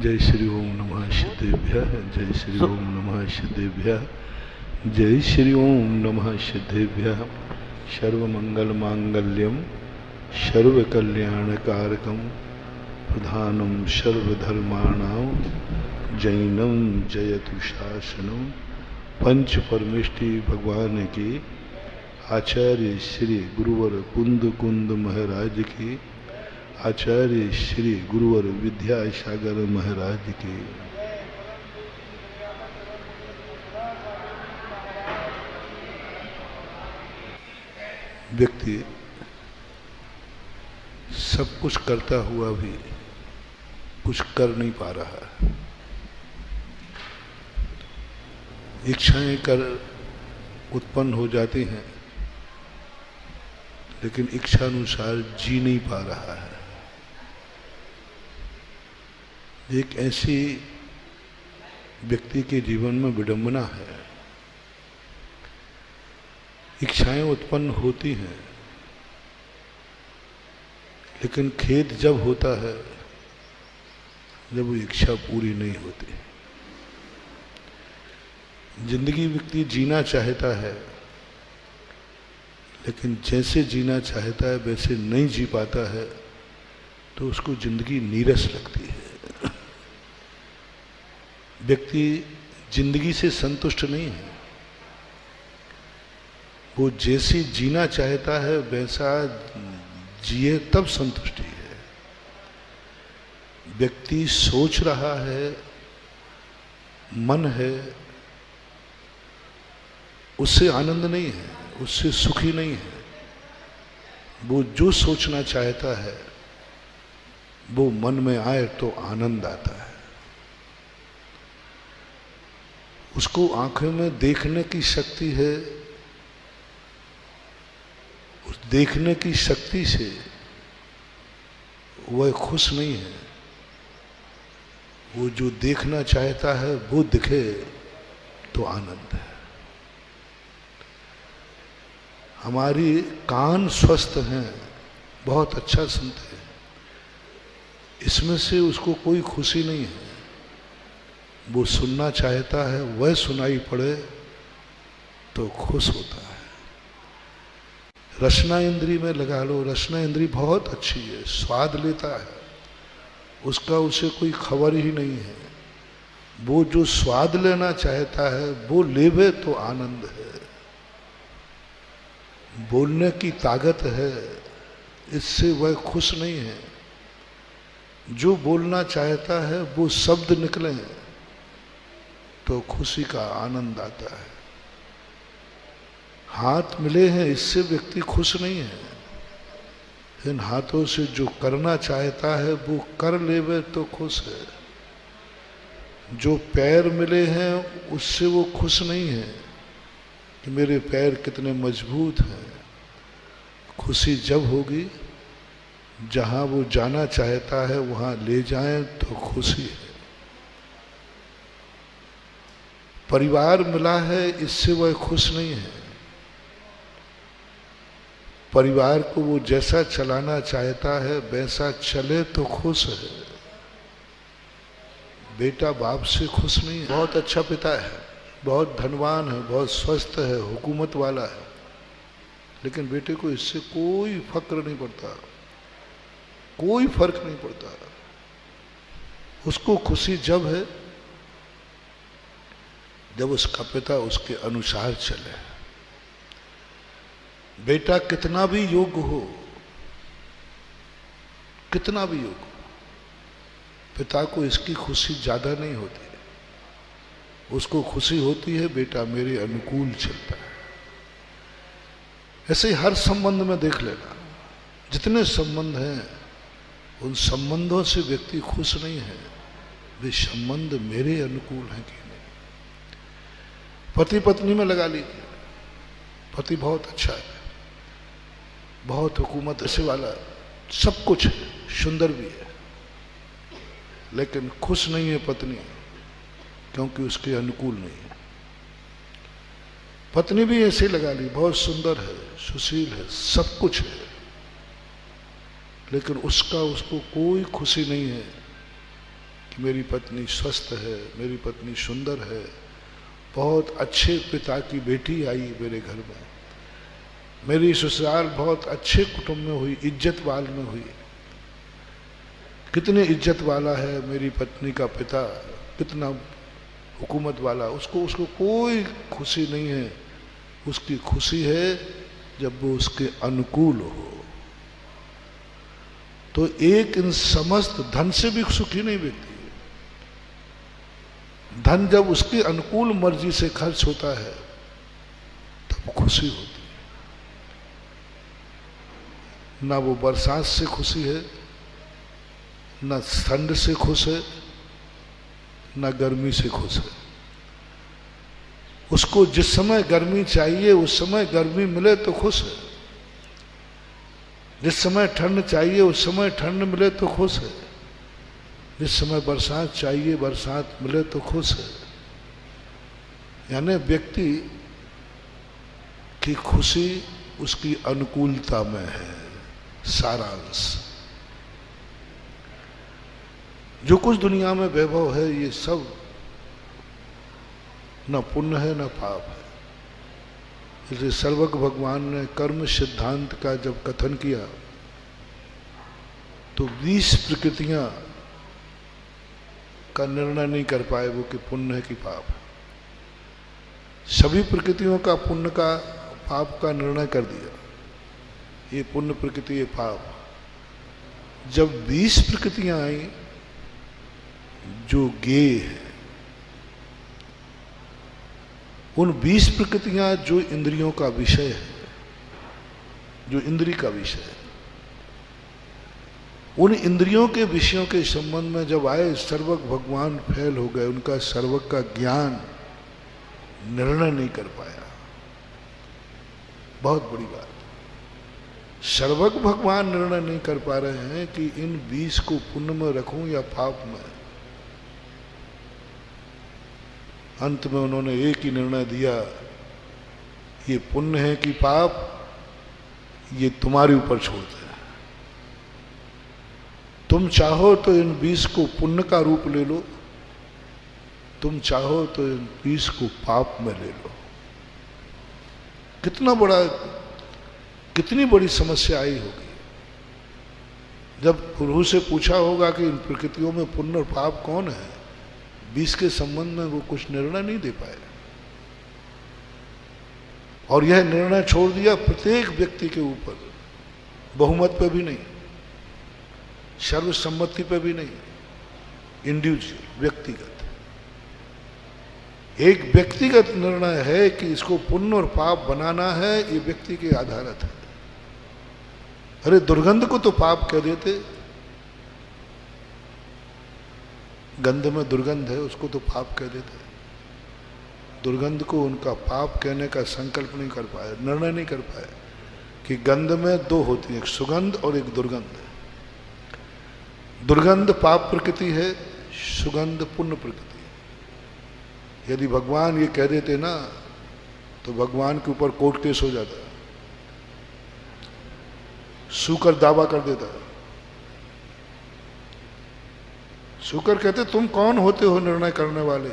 जय श्री ओम नमः सिद्धेभ्यः। जय श्री ओम नमः सिद्धेभ्यः। जय श्री ओम नमः सिद्धेभ्यः। सर्वमंगल मांगल्यम सर्वकल्याणकारकम प्रधानम सर्वधर्माणां जैनम जयतु शासनम। पंच परमेष्टि भगवान की, आचार्य श्री गुरुवर कुंद कुंद महाराज की, आचार्य श्री गुरुवर विद्यासागर महाराज की। व्यक्ति सब कुछ करता हुआ भी कुछ कर नहीं पा रहा है। इच्छाएं कर उत्पन्न हो जाती हैं, लेकिन इच्छा अनुसार जी नहीं पा रहा है। एक ऐसी व्यक्ति के जीवन में विडंबना है। इच्छाएं उत्पन्न होती हैं, लेकिन खेद जब होता है जब वो इच्छा पूरी नहीं होती। जिंदगी व्यक्ति जीना चाहता है, लेकिन जैसे जीना चाहता है वैसे नहीं जी पाता है, तो उसको जिंदगी नीरस लगती है। व्यक्ति जिंदगी से संतुष्ट नहीं है। वो जैसी जीना चाहता है वैसा जिए तब संतुष्टि है। व्यक्ति सोच रहा है, मन है, उससे आनंद नहीं है, उससे सुखी नहीं है। वो जो सोचना चाहता है वो मन में आए तो आनंद आता है। उसको आंखों में देखने की शक्ति है, उस देखने की शक्ति से वह खुश नहीं है। वो जो देखना चाहता है वो दिखे तो आनंद है। हमारी कान स्वस्थ हैं, बहुत अच्छा सुनते हैं, इसमें से उसको कोई खुशी नहीं है। वो सुनना चाहता है, वह सुनाई पड़े तो खुश होता है। रसना इंद्री में लगा लो, रसना इंद्री बहुत अच्छी है, स्वाद लेता है, उसका उसे कोई खबर ही नहीं है। वो जो स्वाद लेना चाहता है वो लेवे तो आनंद है। बोलने की ताकत है, इससे वह खुश नहीं है। जो बोलना चाहता है वो शब्द निकले तो खुशी का आनंद आता है। हाथ मिले हैं, इससे व्यक्ति खुश नहीं है। इन हाथों से जो करना चाहता है वो कर लेवे तो खुश है। जो पैर मिले हैं उससे वो खुश नहीं है कि मेरे पैर कितने मजबूत हैं। खुशी जब होगी जहां वो जाना चाहता है वहां ले जाएं तो खुशी है। परिवार मिला है, इससे वह खुश नहीं है। परिवार को वो जैसा चलाना चाहता है वैसा चले तो खुश है। बेटा बाप से खुश नहीं है। बहुत अच्छा पिता है, बहुत धनवान है, बहुत स्वस्थ है, हुकूमत वाला है, लेकिन बेटे को इससे कोई फक्र नहीं पड़ता, कोई फर्क नहीं पड़ता। उसको खुशी जब है जब उसका पिता उसके अनुसार चले। बेटा कितना भी योग्य हो, कितना भी योग्य हो, पिता को इसकी खुशी ज्यादा नहीं होती। उसको खुशी होती है बेटा मेरे अनुकूल चलता है। ऐसे हर संबंध में देख लेना, जितने संबंध हैं उन संबंधों से व्यक्ति खुश नहीं है। वे संबंध मेरे अनुकूल हैं कि नहीं। पति पत्नी में लगा लीजिए, पति बहुत अच्छा है, बहुत हुकूमत ऐसे वाला, सब कुछ है, सुंदर भी है, लेकिन खुश नहीं है पत्नी, क्योंकि उसके अनुकूल नहीं है। पत्नी भी ऐसे लगा ली, बहुत सुंदर है, सुशील है, सब कुछ है, लेकिन उसको कोई खुशी नहीं है कि मेरी पत्नी स्वस्थ है, मेरी पत्नी सुंदर है, बहुत अच्छे पिता की बेटी आई मेरे घर में, मेरी ससुराल बहुत अच्छे कुटुंब में हुई, इज्जत वाल में हुई, कितने इज्जत वाला है मेरी पत्नी का पिता, कितना हुकूमत वाला। उसको कोई खुशी नहीं है, उसकी खुशी है जब वो उसके अनुकूल हो। तो एक इन समस्त धन से भी सुखी नहीं व्यक्ति है। धन जब उसकी अनुकूल मर्जी से खर्च होता है तब खुशी होती है। ना वो बरसात से खुशी है, ना ठंड से खुश है, ना गर्मी से खुश है। उसको जिस समय गर्मी चाहिए उस समय गर्मी मिले तो खुश है, जिस समय ठंड चाहिए उस समय ठंड मिले तो खुश है, जिस समय बरसात चाहिए बरसात मिले तो खुश है। यानी व्यक्ति की खुशी उसकी अनुकूलता में है, सारांश। जो कुछ दुनिया में वैभव है ये सब न पुण्य है न पाप है। इसलिए सर्वज्ञ भगवान ने कर्म सिद्धांत का जब कथन किया तो 20 प्रकृतियां का निर्णय नहीं कर पाए वो कि पुण्य है कि पाप है। सभी प्रकृतियों का पुण्य का पाप का निर्णय कर दिया, ये पुण्य प्रकृति ये पाप। जब 20 प्रकृतियां आई जो गेय है, उन 20 प्रकृतियां जो इंद्रियों का विषय है, जो इंद्री का विषय है, उन इंद्रियों के विषयों के संबंध में जब आए सर्वज्ञ भगवान फेल हो गए। उनका सर्वज्ञ का ज्ञान निर्णय नहीं कर पाया। बहुत बड़ी बात, सर्वज्ञ भगवान निर्णय नहीं कर पा रहे हैं कि इन 20 को पुण्य में रखूं या पाप में। अंत में उन्होंने एक ही निर्णय दिया, ये पुण्य है कि पाप ये तुम्हारे ऊपर छोड़ते हैं। तुम चाहो तो इन 20 को पुण्य का रूप ले लो, तुम चाहो तो इन 20 को पाप में ले लो। कितनी बड़ी समस्या आई होगी जब प्रभु से पूछा होगा कि इन प्रकृतियों में पुण्य और पाप कौन है। 20 के संबंध में वो कुछ निर्णय नहीं दे पाए और यह निर्णय छोड़ दिया प्रत्येक व्यक्ति के ऊपर, बहुमत पे भी नहीं, सर्वसम्मति पे भी नहीं, इंडिविजुअल व्यक्तिगत। एक व्यक्तिगत निर्णय है कि इसको पुण्य और पाप बनाना है, ये व्यक्ति के आधारित है। अरे दुर्गंध को तो पाप कह देते, गंध में दुर्गंध है उसको तो पाप कह देते। दुर्गंध को उनका पाप कहने का संकल्प नहीं कर पाए, निर्णय नहीं कर पाए कि गंध में 2 होती है, एक सुगंध और एक दुर्गंध। दुर्गंध पाप प्रकृति है, सुगंध पुण्य प्रकृति। यदि भगवान ये कह देते ना तो भगवान के ऊपर कोर्ट केस हो जाता, सूकर दावा कर देता। सूकर कहते तुम कौन होते हो निर्णय करने वाले,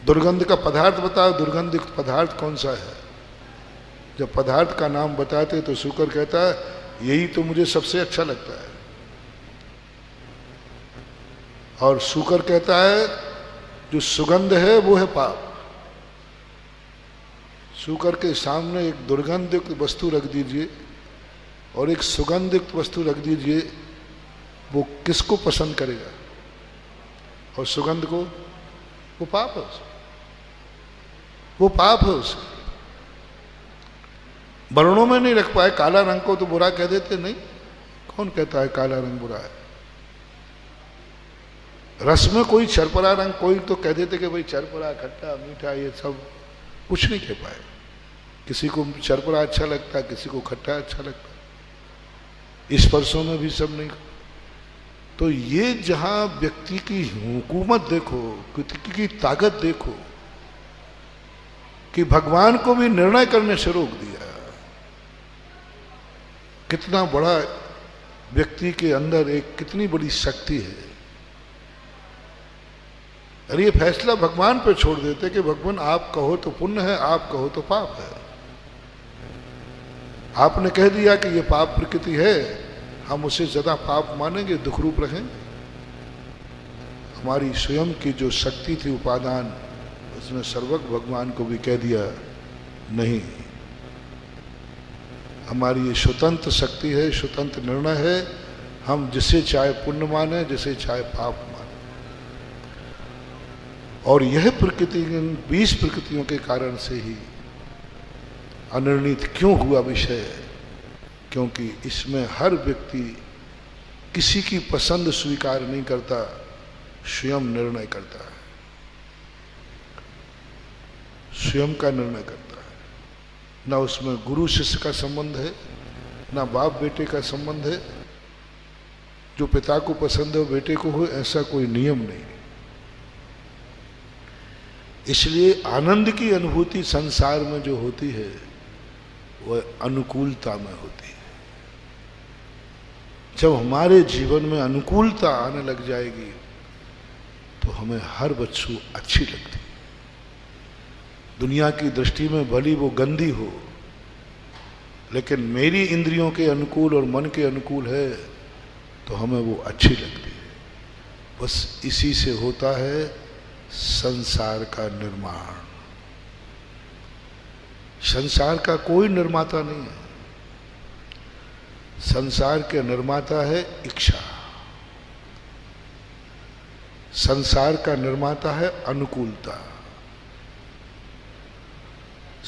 दुर्गंध का पदार्थ बताओ, दुर्गंध पदार्थ कौन सा है। जब पदार्थ का नाम बताते तो सूकर कहता है यही तो मुझे सबसे अच्छा लगता है, और सूकर कहता है जो सुगंध है वो है पाप। सूकर के सामने एक दुर्गंधयुक्त वस्तु रख दीजिए और एक सुगंधयुक्त वस्तु रख दीजिए, वो किसको पसंद करेगा। और सुगंध को, वो पाप है उसे, वो पाप है उसे। वर्णों में नहीं रख पाए, काला रंग को तो बुरा कह देते, नहीं, कौन कहता है काला रंग बुरा है। रस में कोई चरपरा रंग कोई तो कह देते कि भाई चरपरा खट्टा मीठा ये सब, कुछ नहीं कह पाए। किसी को चरपरा अच्छा लगता है, किसी को खट्टा अच्छा लगता है, स्पर्शों में भी सब नहीं। तो ये जहां व्यक्ति की हुकूमत देखो, व्यक्ति की ताकत देखो कि भगवान को भी निर्णय करने से रोक दिया। कितना बड़ा व्यक्ति के अंदर एक कितनी बड़ी शक्ति है और ये फैसला भगवान पे छोड़ देते कि भगवान आप कहो तो पुण्य है, आप कहो तो पाप है। आपने कह दिया कि ये पाप प्रकृति है, हम उसे ज्यादा पाप मानेंगे, दुख रूप रहेंगे। हमारी स्वयं की जो शक्ति थी उपादान, उसने सर्वज्ञ भगवान को भी कह दिया नहीं, हमारी ये स्वतंत्र शक्ति है, स्वतंत्र निर्णय है, हम जिसे चाहे पुण्य माने, जिसे चाहे पाप माने। और यह प्रकृति 20 प्रकृतियों के कारण से ही अनिर्णित क्यों हुआ विषय, क्योंकि इसमें हर व्यक्ति किसी की पसंद स्वीकार नहीं करता, स्वयं निर्णय करता है, स्वयं का निर्णय करता है। ना उसमें गुरु शिष्य का संबंध है, ना बाप बेटे का संबंध है। जो पिता को पसंद है वो बेटे को हो, ऐसा कोई नियम नहीं। इसलिए आनंद की अनुभूति संसार में जो होती है वह अनुकूलता में होती है। जब हमारे जीवन में अनुकूलता आने लग जाएगी तो हमें हर वस्तु अच्छी लगती है। दुनिया की दृष्टि में भली वो गंदी हो, लेकिन मेरी इंद्रियों के अनुकूल और मन के अनुकूल है तो हमें वो अच्छी लगती है। बस इसी से होता है संसार का निर्माण। संसार का कोई निर्माता नहीं है, संसार के निर्माता है इच्छा, संसार का निर्माता है अनुकूलता,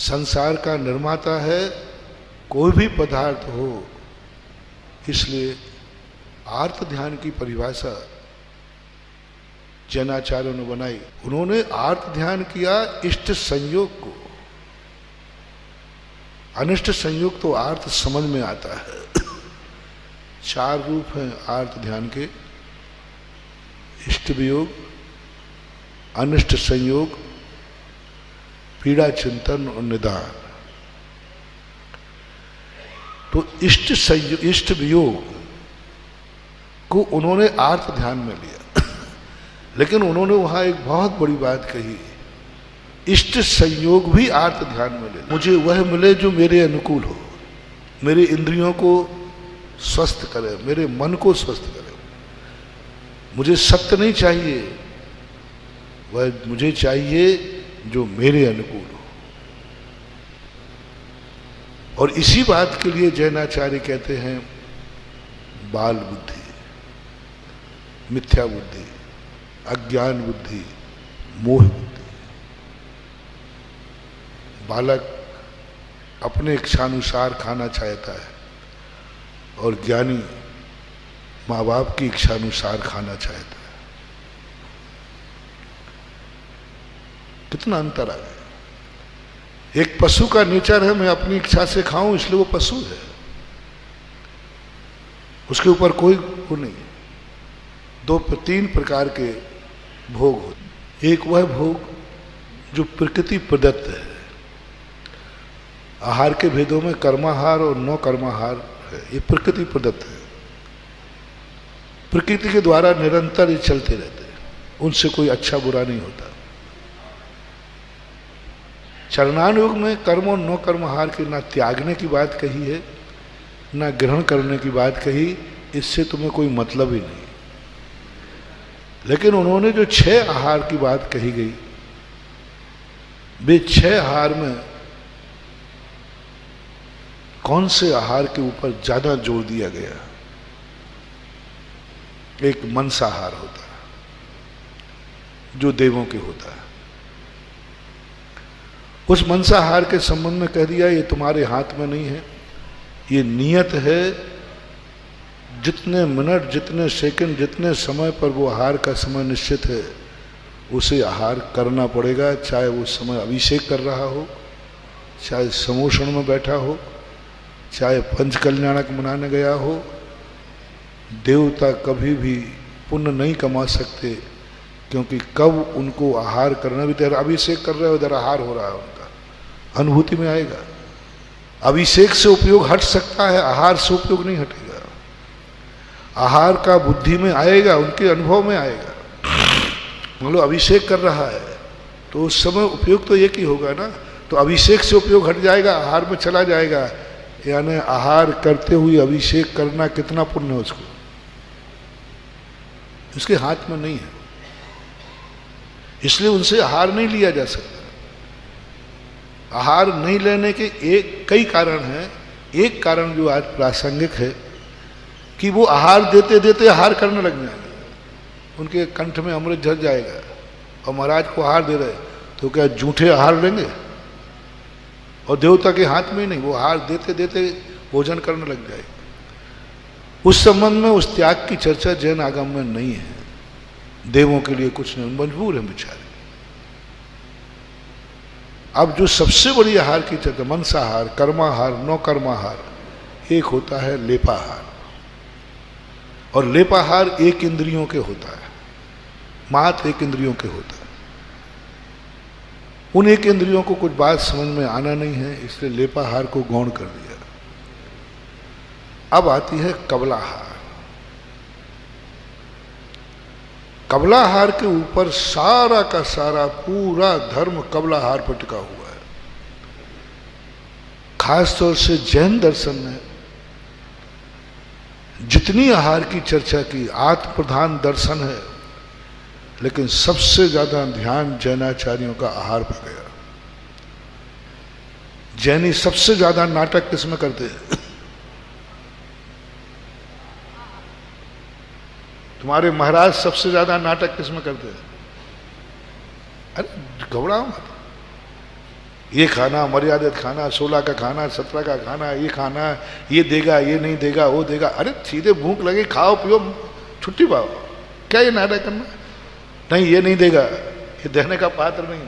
संसार का निर्माता है कोई भी पदार्थ हो। इसलिए आर्त ध्यान की परिभाषा जैनाचार्यों ने बनाई। उन्होंने आर्त ध्यान किया इष्ट संयोग को। अनिष्ट संयोग तो आर्त समझ में आता है। 4 रूप हैं आर्त ध्यान के, इष्ट वियोग, अनिष्ट संयोग, पीड़ा चिंतन और निदान। तो इष्ट वियोग को उन्होंने आर्त ध्यान में लिया, लेकिन उन्होंने वहां एक बहुत बड़ी बात कही, इष्ट संयोग भी आर्त ध्यान में ले। मुझे वह मिले जो मेरे अनुकूल हो, मेरे इंद्रियों को स्वस्थ करे, मेरे मन को स्वस्थ करे। मुझे सत्य नहीं चाहिए, वह मुझे चाहिए जो मेरे अनुकूल हो। और इसी बात के लिए जैनाचार्य कहते हैं बाल बुद्धि, मिथ्या बुद्धि, अज्ञान बुद्धि, मोह बुद्धि। बालक अपने इच्छानुसार खाना चाहता है और ज्ञानी माँ बाप की इच्छानुसार खाना चाहता है। कितना अंतर आ गया। एक पशु का नेचर है मैं अपनी इच्छा से खाऊं, इसलिए वो पशु है, उसके ऊपर कोई वो नहीं। 2-3 प्रकार के भोग होते। एक वह भोग जो प्रकृति प्रदत्त है। आहार के भेदों में कर्माहार और न कर्माहार है, ये प्रकृति प्रदत्त है। प्रकृति के द्वारा निरंतर ये चलते रहते हैं, उनसे कोई अच्छा बुरा नहीं होता। चरणानुयोग में कर्म और न कर्माहार के ना त्यागने की बात कही है, ना ग्रहण करने की बात कही, इससे तुम्हें कोई मतलब ही नहीं। लेकिन उन्होंने जो 6 आहार की बात कही गई, वे 6 आहार में कौन से आहार के ऊपर ज्यादा जोर दिया गया? एक मंसाहार होता है जो देवों के होता है। उस मंसाहार के संबंध में कह दिया ये तुम्हारे हाथ में नहीं है, ये नियत है। जितने मिनट, जितने सेकंड, जितने समय पर वो आहार का समय निश्चित है, उसे आहार करना पड़ेगा। चाहे वो समय अभिषेक कर रहा हो, चाहे समोषण में बैठा हो, चाहे पंचकल्याणक मनाने गया हो। देवता कभी भी पुण्य नहीं कमा सकते, क्योंकि कब उनको आहार करना भी तेरा अभिषेक कर रहे हो, इधर आहार हो रहा है, उनका अनुभूति में आएगा। अभिषेक से उपयोग हट सकता है, आहार से उपयोग नहीं हटेगा। आहार का बुद्धि में आएगा, उनके अनुभव में आएगा। मान लो अभिषेक कर रहा है तो उस समय उपयोग तो एक ही होगा ना, तो अभिषेक से उपयोग हट जाएगा, आहार में चला जाएगा। यानी आहार करते हुए अभिषेक करना कितना पुण्य है उसको, उसके हाथ में नहीं है, इसलिए उनसे आहार नहीं लिया जा सकता। आहार नहीं लेने के कई कारण हैं। एक कारण जो आज प्रासंगिक है कि वो आहार देते देते आहार करने लग जाएंगे, उनके कंठ में अमृत झर जाएगा। और महाराज को आहार दे रहे तो क्या जूठे आहार लेंगे? और देवता के हाथ में ही नहीं, वो आहार देते देते भोजन करने लग जाएगा। उस संबंध में उस त्याग की चर्चा जैन आगम में नहीं है। देवों के लिए कुछ नहीं, मजबूर है बेचारे। अब जो सबसे बड़ी आहार की चर्चा, मंसाहार, कर्माहार, नौ कर्माहार, एक होता है लेपाहार। और लेपाहार एक इंद्रियों के होता है, मात्र एक इंद्रियों के होता है। उन एक इंद्रियों को कुछ बात समझ में आना नहीं है, इसलिए लेपाहार को गौण कर दिया। अब आती है कबलाहार। कबलाहार के ऊपर सारा का सारा पूरा धर्म कबलाहार पर टिका हुआ है। खासतौर से जैन दर्शन में जितनी आहार की चर्चा की, आत्म प्रधान दर्शन है, लेकिन सबसे ज्यादा ध्यान जैनाचार्यों का आहार पर गया। जैनी सबसे ज्यादा नाटक किसमें करते हैं? तुम्हारे महाराज सबसे ज्यादा नाटक किसमें करते हैं? अरे घबराओ मत, ये खाना मर्यादित खाना, 16 का खाना, 17 का खाना, ये खाना, ये देगा, ये नहीं देगा, वो देगा। अरे सीधे भूख लगी, खाओ पियो, छुट्टी पाओ, क्या ये नाटक करना? नहीं, ये नहीं देगा, ये देने का पात्र नहीं।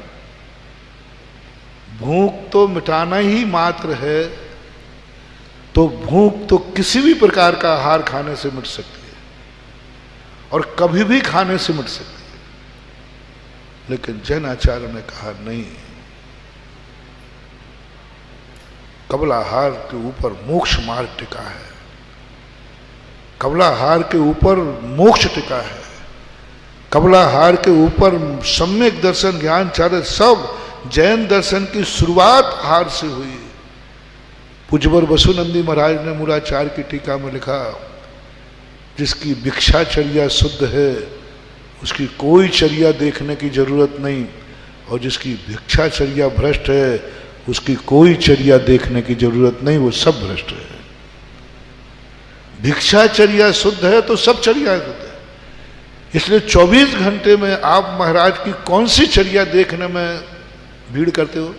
भूख तो मिटाना ही मात्र है, तो भूख तो किसी भी प्रकार का आहार खाने से मिट सकती है और कभी भी खाने से मिट सकती है। लेकिन जैन आचार्य ने कहा नहीं, कबलाहार के ऊपर मोक्ष मार्ग टिका है, कबलाहार के ऊपर मोक्ष टिका है, कबलाहार के ऊपर सम्यक दर्शन ज्ञान चार्य। सब जैन दर्शन की शुरुआत आहार से हुई। पूज्यवर वसुनंदी महाराज ने मूलाचार्य की टीका में लिखा, जिसकी भिक्षाचर्या शुद्ध है उसकी कोई चर्या देखने की जरूरत नहीं, और जिसकी भिक्षाचर्या भ्रष्ट है उसकी कोई चर्या देखने की जरूरत नहीं, वो सब भ्रष्ट है। भिक्षाचर्या शुद्ध है तो सब चर्या शुद्ध है। इसलिए 24 घंटे में आप महाराज की कौन सी चर्या देखने में भीड़ करते हो?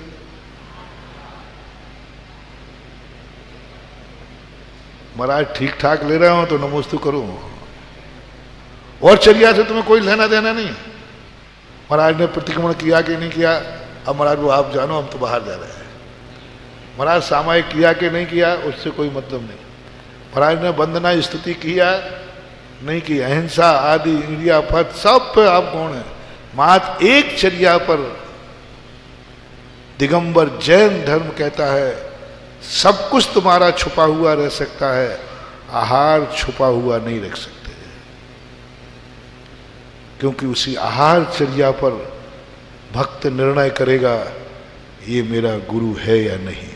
महाराज ठीक ठाक ले रहे हो तो नमोस्तु करो, और चर्या से तुम्हें कोई लेना देना नहीं। महाराज ने प्रतिक्रमण किया कि नहीं किया, अब महाराज वो आप जानो, हम तो बाहर जा रहे हैं। महाराज सामायिक किया कि नहीं किया, उससे कोई मतलब नहीं। महाराज ने वंदना स्तुति किया नहीं की, अहिंसा आदि इंडिया पद सब पे आप कौन है? मात्र एक चर्या पर दिगंबर जैन धर्म कहता है सब कुछ तुम्हारा छुपा हुआ रह सकता है, आहार छुपा हुआ नहीं रख सकते, क्योंकि उसी आहार चर्या पर भक्त निर्णय करेगा ये मेरा गुरु है या नहीं।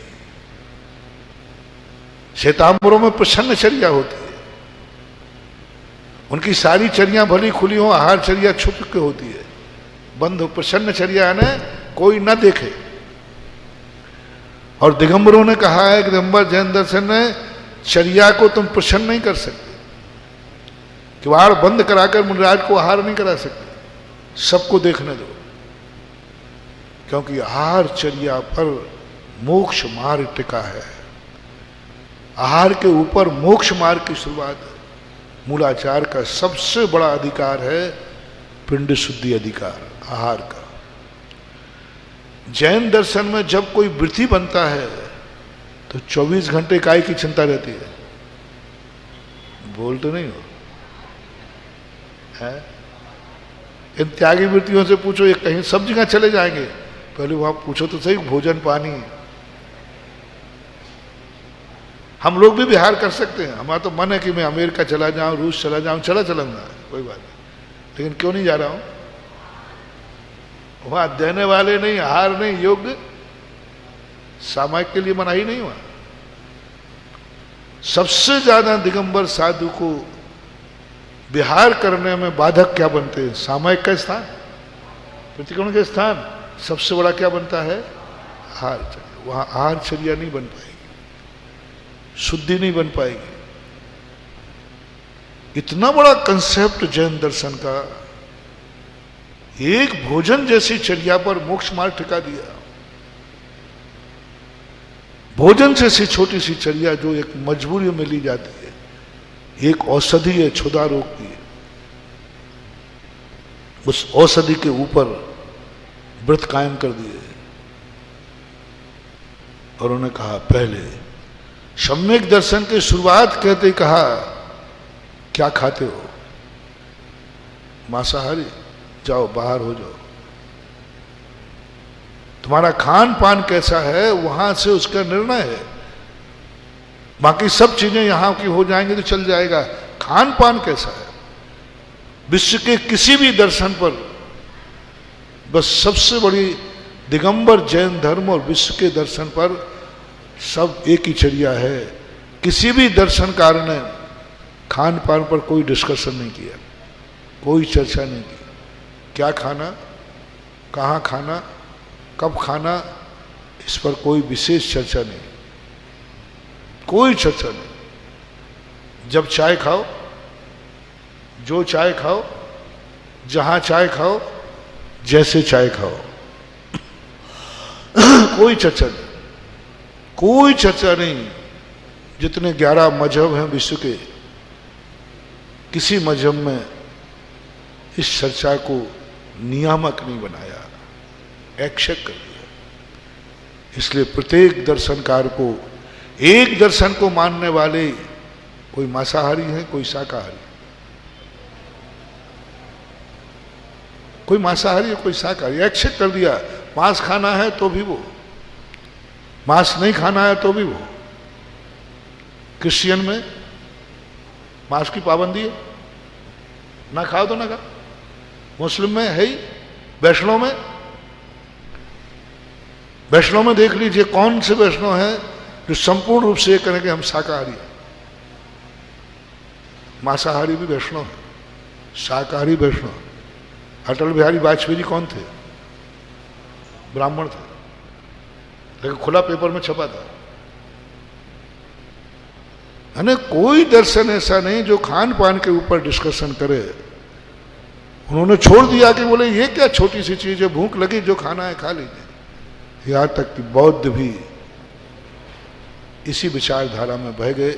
श्वेतांबरों में प्रसन्न चर्या होती है, उनकी सारी चर्या भली खुली हो, आहार चर्या छुप के होती है, बंद हो। प्रसन्न चर्या है ना, कोई न देखे। और दिगंबरों ने कहा है, दिगंबर जैन दर्शन ने, चर्या को तुम प्रसन्न नहीं कर सकते, किवाड़ बंद कराकर मुनिराज को आहार नहीं करा सकते, सबको देखने दो, क्योंकि आहार चर्या पर मोक्ष मार्ग टिका है। आहार के ऊपर मोक्ष मार्ग की शुरुआत है। मूलाचार का सबसे बड़ा अधिकार है पिंड शुद्धि अधिकार, आहार का। जैन दर्शन में जब कोई वृत्ति बनता है तो 24 घंटे काय की चिंता रहती है? बोल तो नहीं हो है? इन त्यागी वृत्तियों से पूछो, ये कहीं सब जगह चले जाएंगे, पहले वहां पूछो तो सही, भोजन पानी। हम लोग भी विहार कर सकते हैं, हमारा तो मन है कि मैं अमेरिका चला जाऊं, रूस चला जाऊं, चला चलूंगा, कोई बात नहीं, लेकिन क्यों नहीं जा रहा हूं? वहां देने वाले नहीं, हार नहीं, योग्य सामायिक के लिए मनाही नहीं हुआ। सबसे ज्यादा दिगंबर साधु को विहार करने में बाधक क्या बनते हैं? सामायिक का स्थान, प्रतिकोण के स्थान। सबसे बड़ा क्या बनता है? आहारचर्या। वहां आहारचर्या नहीं बन पाएगी, शुद्धि नहीं बन पाएगी। इतना बड़ा कंसेप्ट जैन दर्शन का, एक भोजन जैसी चर्या पर मोक्ष मार्ग टिका दिया। भोजन जैसी छोटी सी चर्या जो एक मजबूरी में ली जाती है, एक औषधि है क्षुधा रोग की, उस औषधि के ऊपर व्रत कायम कर दिए। और उन्होंने कहा, पहले सम्यक दर्शन की शुरुआत कहते ही कहा, क्या खाते हो? मांसाहारी? जाओ बाहर हो जाओ। तुम्हारा खान पान कैसा है वहां से उसका निर्णय है। बाकी सब चीजें यहां की हो जाएंगी तो चल जाएगा, खान पान कैसा है? विश्व के किसी भी दर्शन पर, बस सबसे बड़ी दिगंबर जैन धर्म और विश्व के दर्शन पर सब एक ही चर्या है। किसी भी दर्शनकार ने खान पान पर कोई डिस्कशन नहीं किया, कोई चर्चा नहीं की। क्या खाना, कहाँ खाना, कब खाना, इस पर कोई विशेष चर्चा नहीं, कोई चर्चा नहीं। जब चाय खाओ, जो चाय खाओ, जहां चाय खाओ, जैसे चाय खाओ, कोई चर्चा नहीं, कोई चर्चा नहीं। जितने 11 मजहब हैं विश्व के, किसी मजहब में इस चर्चा को नियामक नहीं बनाया, ऐच्छिक कर दिया। इसलिए प्रत्येक दर्शनकार को, एक दर्शन को मानने वाले कोई मांसाहारी है, कोई शाकाहारी, कोई मांसाहारी है, कोई शाकाहारी, ऐच्छिक कर दिया। मांस खाना है तो भी वो, मांस नहीं खाना है तो भी वो। क्रिश्चियन में मांस की पाबंदी है, ना खाओ तो ना खाओ। मुस्लिम में है ही, वैष्णव में, वैष्णव में देख लीजिए कौन से वैष्णव हैं जो संपूर्ण रूप से ये करें कि हम शाकाहारी हैं। मांसाहारी भी वैष्णव है, शाकाहारी वैष्णव। अटल बिहारी वाजपेयी जी कौन थे? ब्राह्मण थे, लेकिन खुला पेपर में छपा था। यानी कोई दर्शन ऐसा नहीं जो खान पान के ऊपर डिस्कशन करे। उन्होंने छोड़ दिया कि बोले ये क्या छोटी सी चीज है, भूख लगी जो खाना है खा लीजिए। यहां तक कि बौद्ध भी इसी विचारधारा में बह गए।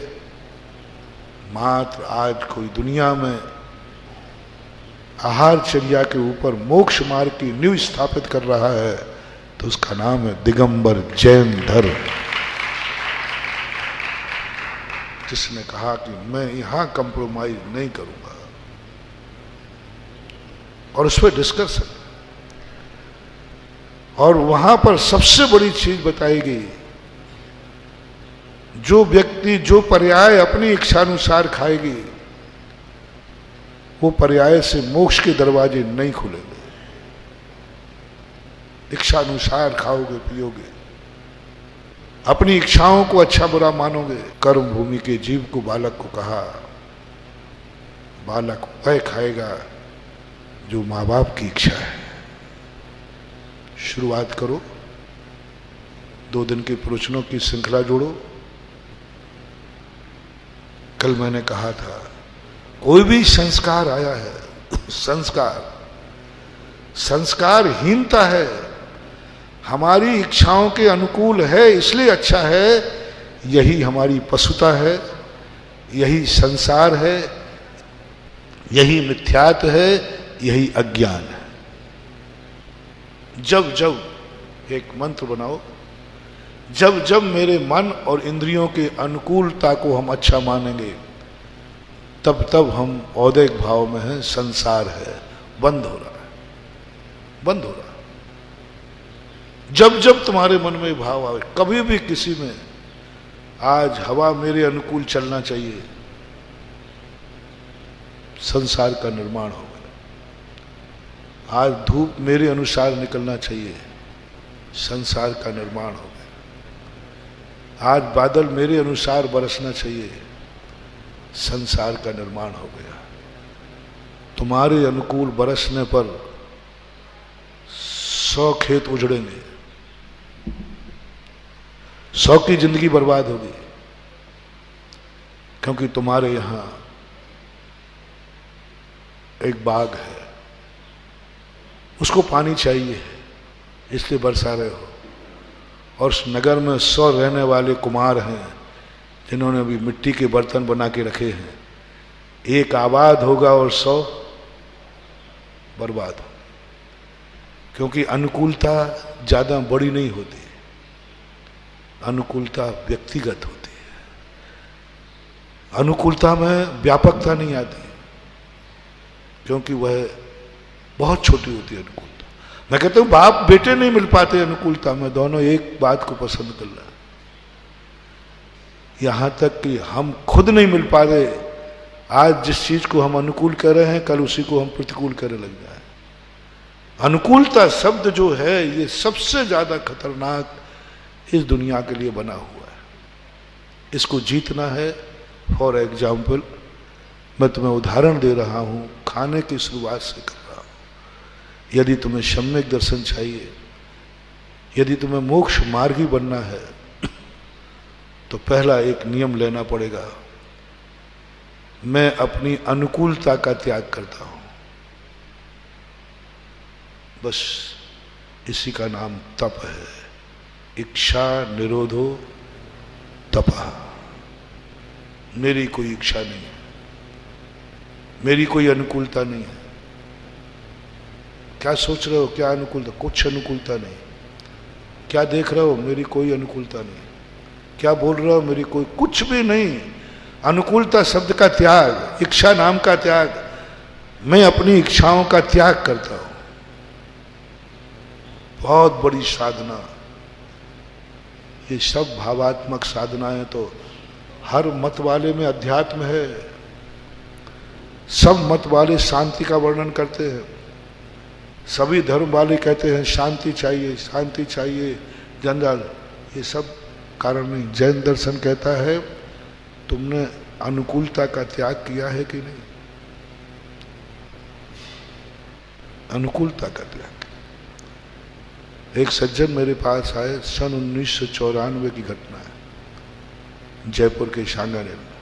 मात्र आज कोई दुनिया में आहारचर्या के ऊपर मोक्ष मार्ग की नींव स्थापित कर रहा है तो उसका नाम है दिगंबर जैन धर्म, जिसने कहा कि मैं यहां कंप्रोमाइज नहीं करूंगा। और उस पर डिस्कशन, और वहां पर सबसे बड़ी चीज बताई गई, जो व्यक्ति जो पर्याय अपनी इच्छानुसार खाएगी वो पर्याय से मोक्ष के दरवाजे नहीं खुलेंगे। इच्छानुसार खाओगे पियोगे, अपनी इच्छाओं को अच्छा बुरा मानोगे। कर्म भूमि के जीव को बालक को कहा, बालक वह खाएगा जो माँ बाप की इच्छा है। शुरुआत करो, 2 दिन के प्रवचनों की श्रृंखला जोड़ो। कल मैंने कहा था, कोई भी संस्कार आया है, संस्कारहीनता है, हमारी इच्छाओं के अनुकूल है इसलिए अच्छा है, यही हमारी पशुता है, यही संसार है, यही मिथ्यात्व है, यही अज्ञान है। जब जब एक मंत्र बनाओ, जब जब मेरे मन और इंद्रियों के अनुकूलता को हम अच्छा मानेंगे, तब तब हम औदैक भाव में हैं, संसार है, बंद हो रहा है, बंद हो रहा है। जब जब तुम्हारे मन में भाव आवे, कभी भी किसी में आज हवा मेरे अनुकूल चलना चाहिए, संसार का निर्माण होगा। आज धूप मेरे अनुसार निकलना चाहिए, संसार का निर्माण हो गया। आज बादल मेरे अनुसार बरसना चाहिए, संसार का निर्माण हो गया। तुम्हारे अनुकूल बरसने पर 100 खेत उजड़ेंगे, 100 की जिंदगी बर्बाद होगी, क्योंकि तुम्हारे यहां एक बाग है, उसको पानी चाहिए, इसलिए बरसा रहे हो। और उस नगर में 100 रहने वाले कुमार हैं जिन्होंने अभी मिट्टी के बर्तन बना के रखे हैं। एक आबाद होगा और 100 बर्बाद हो, क्योंकि अनुकूलता ज्यादा बड़ी नहीं होती, अनुकूलता व्यक्तिगत होती है। अनुकूलता में व्यापकता नहीं आती, क्योंकि वह बहुत छोटी होती है अनुकूलता। मैं कहता हूं बाप बेटे नहीं मिल पाते अनुकूलता में, दोनों एक बात को पसंद कर रहे, यहां तक कि हम खुद नहीं मिल पा रहे। आज जिस चीज को हम अनुकूल कर रहे हैं, कल उसी को हम प्रतिकूल करने लग जाए। अनुकूलता शब्द जो है, ये सबसे ज्यादा खतरनाक इस दुनिया के लिए बना हुआ है। इसको जीतना है। फॉर एग्जाम्पल, मैं तुम्हें उदाहरण दे रहा हूं, खाने की शुरुआत से कर रहा हूं। यदि तुम्हें सम्यक दर्शन चाहिए, यदि तुम्हें मोक्ष मार्गी बनना है, तो पहला एक नियम लेना पड़ेगा, मैं अपनी अनुकूलता का त्याग करता हूं। बस इसी का नाम तप है। इच्छा निरोधो तपः। मेरी कोई इच्छा नहीं है, मेरी कोई अनुकूलता नहीं है। क्या सोच रहे हो, क्या अनुकूलता? कुछ अनुकूलता नहीं। क्या देख रहे हो, मेरी कोई अनुकूलता नहीं। क्या बोल रहे हो, मेरी कोई, कुछ भी नहीं। अनुकूलता शब्द का त्याग, इच्छा नाम का त्याग। मैं अपनी इच्छाओं का त्याग करता हूं। बहुत बड़ी साधना। ये सब भावात्मक साधनाएं तो हर मत वाले में अध्यात्म है। सब मत वाले शांति का वर्णन करते हैं, सभी धर्म वाले कहते हैं शांति चाहिए, शांति चाहिए, जंजाल, ये सब कारण नहीं। जैन दर्शन कहता है तुमने अनुकूलता का त्याग किया है कि नहीं? अनुकूलता का त्याग। एक सज्जन मेरे पास आए, सन 1994 की घटना है, जयपुर के सांगानेर में।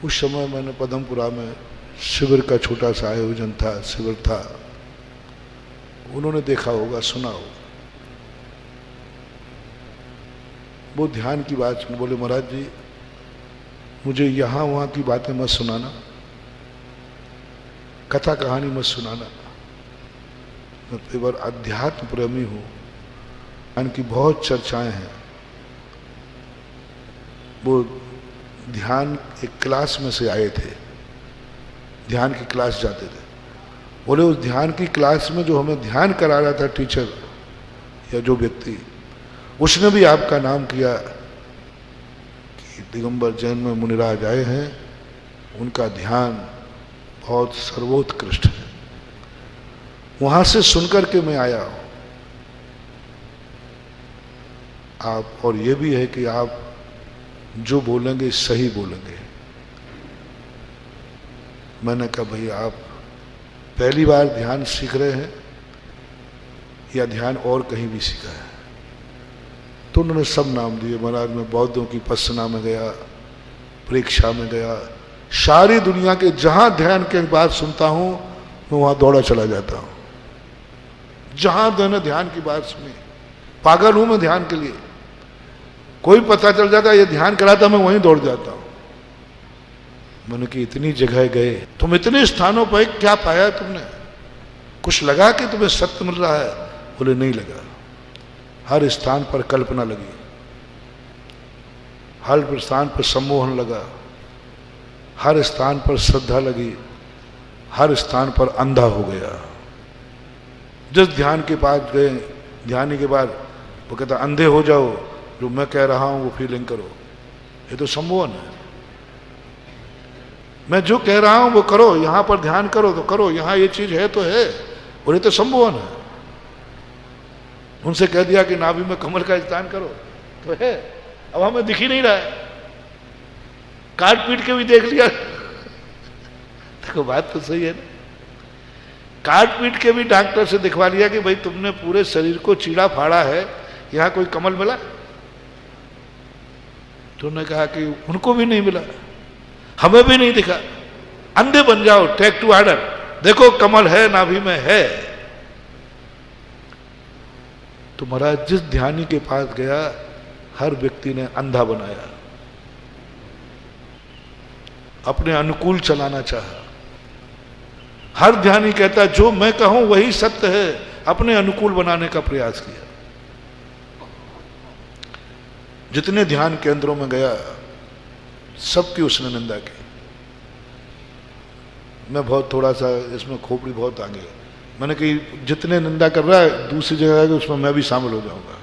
उस समय मैंने पदमपुरा में शिविर का छोटा सा आयोजन था, शिविर था। उन्होंने देखा होगा, सुना होगा। वो ध्यान की बात सुन, बोले महाराज जी मुझे यहाँ वहाँ की बातें मत सुनाना, कथा कहानी मत सुनाना। मैं कई बार अध्यात्म प्रेमी हूँ, इनकी बहुत चर्चाएं हैं। वो ध्यान एक क्लास में से आए थे, ध्यान की क्लास जाते थे। बोले उस ध्यान की क्लास में जो हमें ध्यान करा रहा था टीचर या जो व्यक्ति, उसने भी आपका नाम किया कि दिगंबर जैन में मुनिराज आए हैं, उनका ध्यान बहुत सर्वोत्कृष्ट है। वहां से सुनकर के मैं आया हूं। आप, और ये भी है कि आप जो बोलेंगे सही बोलेंगे। मैंने कहा भाई आप पहली बार ध्यान सीख रहे हैं या ध्यान और कहीं भी सीखा है? तो उन्होंने सब नाम दिए। महाराज मैं बौद्धों की पसना में गया, प्रेक्षा में गया, सारी दुनिया के जहां ध्यान की बात सुनता हूं मैं वहां दौड़ा चला जाता हूं। जहां मैंने ध्यान की बात सुनी, पागल हूं मैं ध्यान के लिए। कोई पता चल जाता ये ध्यान कराता, मैं वहीं दौड़ जाता हूं। मैंने कि इतनी जगह गए, तुम इतने स्थानों पर, क्या पाया तुमने? कुछ लगा कि तुम्हें सत्य मिल रहा है? बोले नहीं लगा। हर स्थान पर कल्पना लगी, हर स्थान पर सम्मोहन लगा, हर स्थान पर श्रद्धा लगी, हर स्थान पर अंधा हो गया। जिस ध्यान के पास गए, ध्यान के बाद वो कहता अंधे हो जाओ, जो मैं कह रहा हूं वो फीलिंग करो। ये तो सम्मोहन है। मैं जो कह रहा हूं वो करो, यहां पर ध्यान करो तो करो, यहां ये चीज है तो है, और ये तो संभव है। उनसे कह दिया कि नाभि में कमल का स्थान करो तो है, अब हमें दिख ही नहीं रहा है, काट पीट के भी देख लिया देखो बात तो सही है ना, काट पीट के भी डॉक्टर से दिखवा लिया कि भाई तुमने पूरे शरीर को चीड़ा फाड़ा है, यहां कोई कमल मिला? तो उन्होंने कहा कि उनको भी नहीं मिला, हमें भी नहीं दिखा, अंधे बन जाओ, टेक टू ऑर्डर, देखो कमल है, नाभि में है। तो महाराज जिस ध्यानी के पास गया हर व्यक्ति ने अंधा बनाया, अपने अनुकूल चलाना चाहा। हर ध्यानी कहता जो मैं कहूं वही सत्य है, अपने अनुकूल बनाने का प्रयास किया। जितने ध्यान केंद्रों में गया सबकी उसने निंदा की। मैं बहुत थोड़ा सा इसमें खोपड़ी बहुत आगे, मैंने कही जितने निंदा कर रहा है दूसरी जगह है उसमें मैं भी शामिल हो जाऊंगा।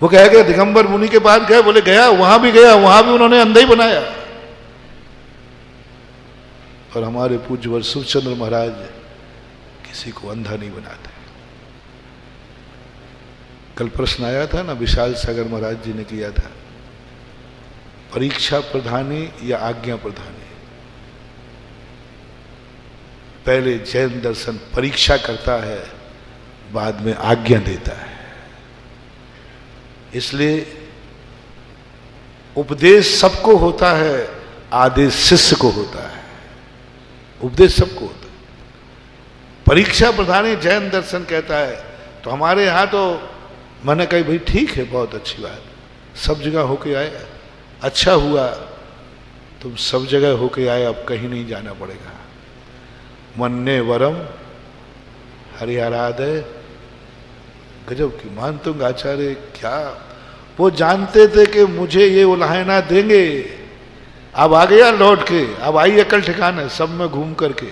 वो कह गया दिगंबर मुनि के पास गए, बोले गया, वहां भी गया, वहां भी उन्होंने अंधा ही बनाया। और हमारे पूज्यवर शिवचंद्र महाराज किसी को अंधा नहीं बनाते। कल प्रश्न आया था ना, विशाल सागर महाराज जी ने किया था, परीक्षा प्रधानी या आज्ञा प्रधानी। पहले जैन दर्शन परीक्षा करता है, बाद में आज्ञा देता है। इसलिए उपदेश सबको होता है, आदेश शिष्य को होता है। उपदेश सबको होता है, परीक्षा प्रधानी जैन दर्शन कहता है। तो हमारे यहां तो मैंने कही भाई ठीक है, बहुत अच्छी बात, सब जगह होके आए, अच्छा हुआ तुम सब जगह होके आए, अब कहीं नहीं जाना पड़ेगा। मन्ने वरम हरिहरादय, गजब की मानतुंग आचार्य, क्या वो जानते थे कि मुझे ये उलाहना देंगे। अब आ गया लौट के, अब आई अकल ठिकाने, सब में घूम करके,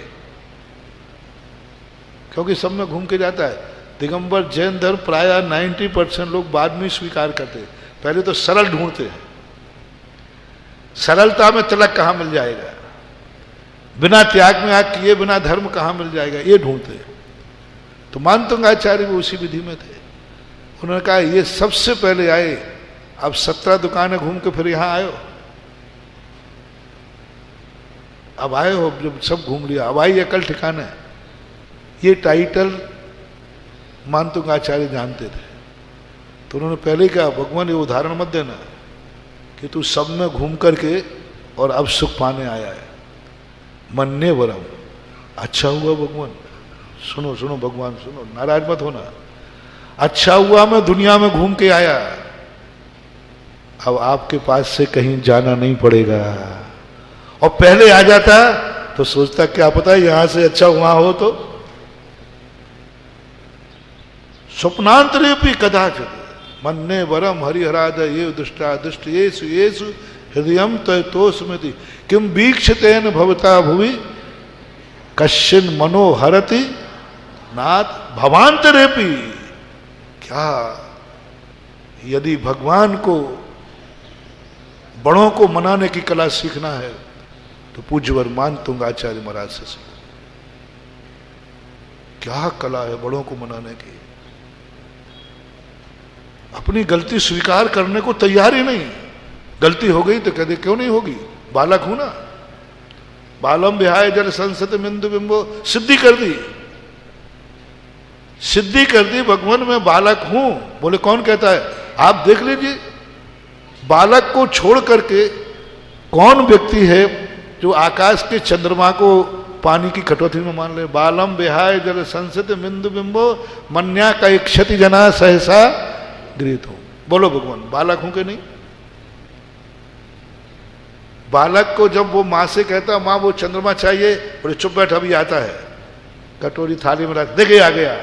क्योंकि सब में घूम के जाता है। दिगंबर जैन धर्म प्राय 90% लोग बाद में स्वीकार करते, पहले तो सरल ढूंढते हैं। सरलता में तिलक कहां मिल जाएगा, बिना त्याग में आग किए बिना धर्म कहां मिल जाएगा, ये ढूंढते। तो मानतुंग आचार्य भी उसी विधि में थे। उन्होंने कहा ये सबसे पहले आए, अब 17 दुकानें घूम के फिर यहां आयो, अब आए हो, जब सब घूम लिया अब आई अकल ठिकाने। ये टाइटल मानतुंग आचार्य जानते थे। तो उन्होंने पहले कहा भगवान ये उदाहरण मत देना कि तू सब में घूम करके और अब सुख पाने आया है। मन्ने वरम, अच्छा हुआ भगवान, सुनो सुनो भगवान सुनो, नाराज मत होना। अच्छा हुआ मैं दुनिया में घूम के आया, अब आपके पास से कहीं जाना नहीं पड़ेगा। और पहले आ जाता तो सोचता क्या पता यहां से अच्छा वहां हो। तो स्वप्नांतरे भी कदाचित मन्ने वरम हरिहराद ये दुष्टा दुष्ट येसु येसु हृदयम तो स्मृति किम वीक्षतेन भवता भुवि कश्चिन मनो हरति नाथ भवांतरेपि। क्या यदि भगवान को बड़ों को मनाने की कला सीखना है तो पूज्यवर मानतुंग आचार्य महाराज से सीखो। क्या कला है बड़ों को मनाने की। अपनी गलती स्वीकार करने को तैयार ही नहीं। गलती हो गई तो कहते क्यों नहीं होगी, बालक हूं ना। बालम विहाय जल संसत बिंदु बिंबो, सिद्धि कर दी, सिद्धि कर दी भगवान मैं बालक हूं। बोले कौन कहता है, आप देख लीजिए बालक को छोड़ करके कौन व्यक्ति है जो आकाश के चंद्रमा को पानी की कटौती में मान ले। बालम विहाय जल संसत बिंदु बिंबो मन्या का एक क्षति जना सहसा गृहित हूं। बोलो भगवान बालक हूं कि नहीं। बालक को जब वो माँ से कहता माँ वो चंद्रमा चाहिए, बोले चुप बैठ अभी आता है, कटोरी थाली में रख, देखे आ गया।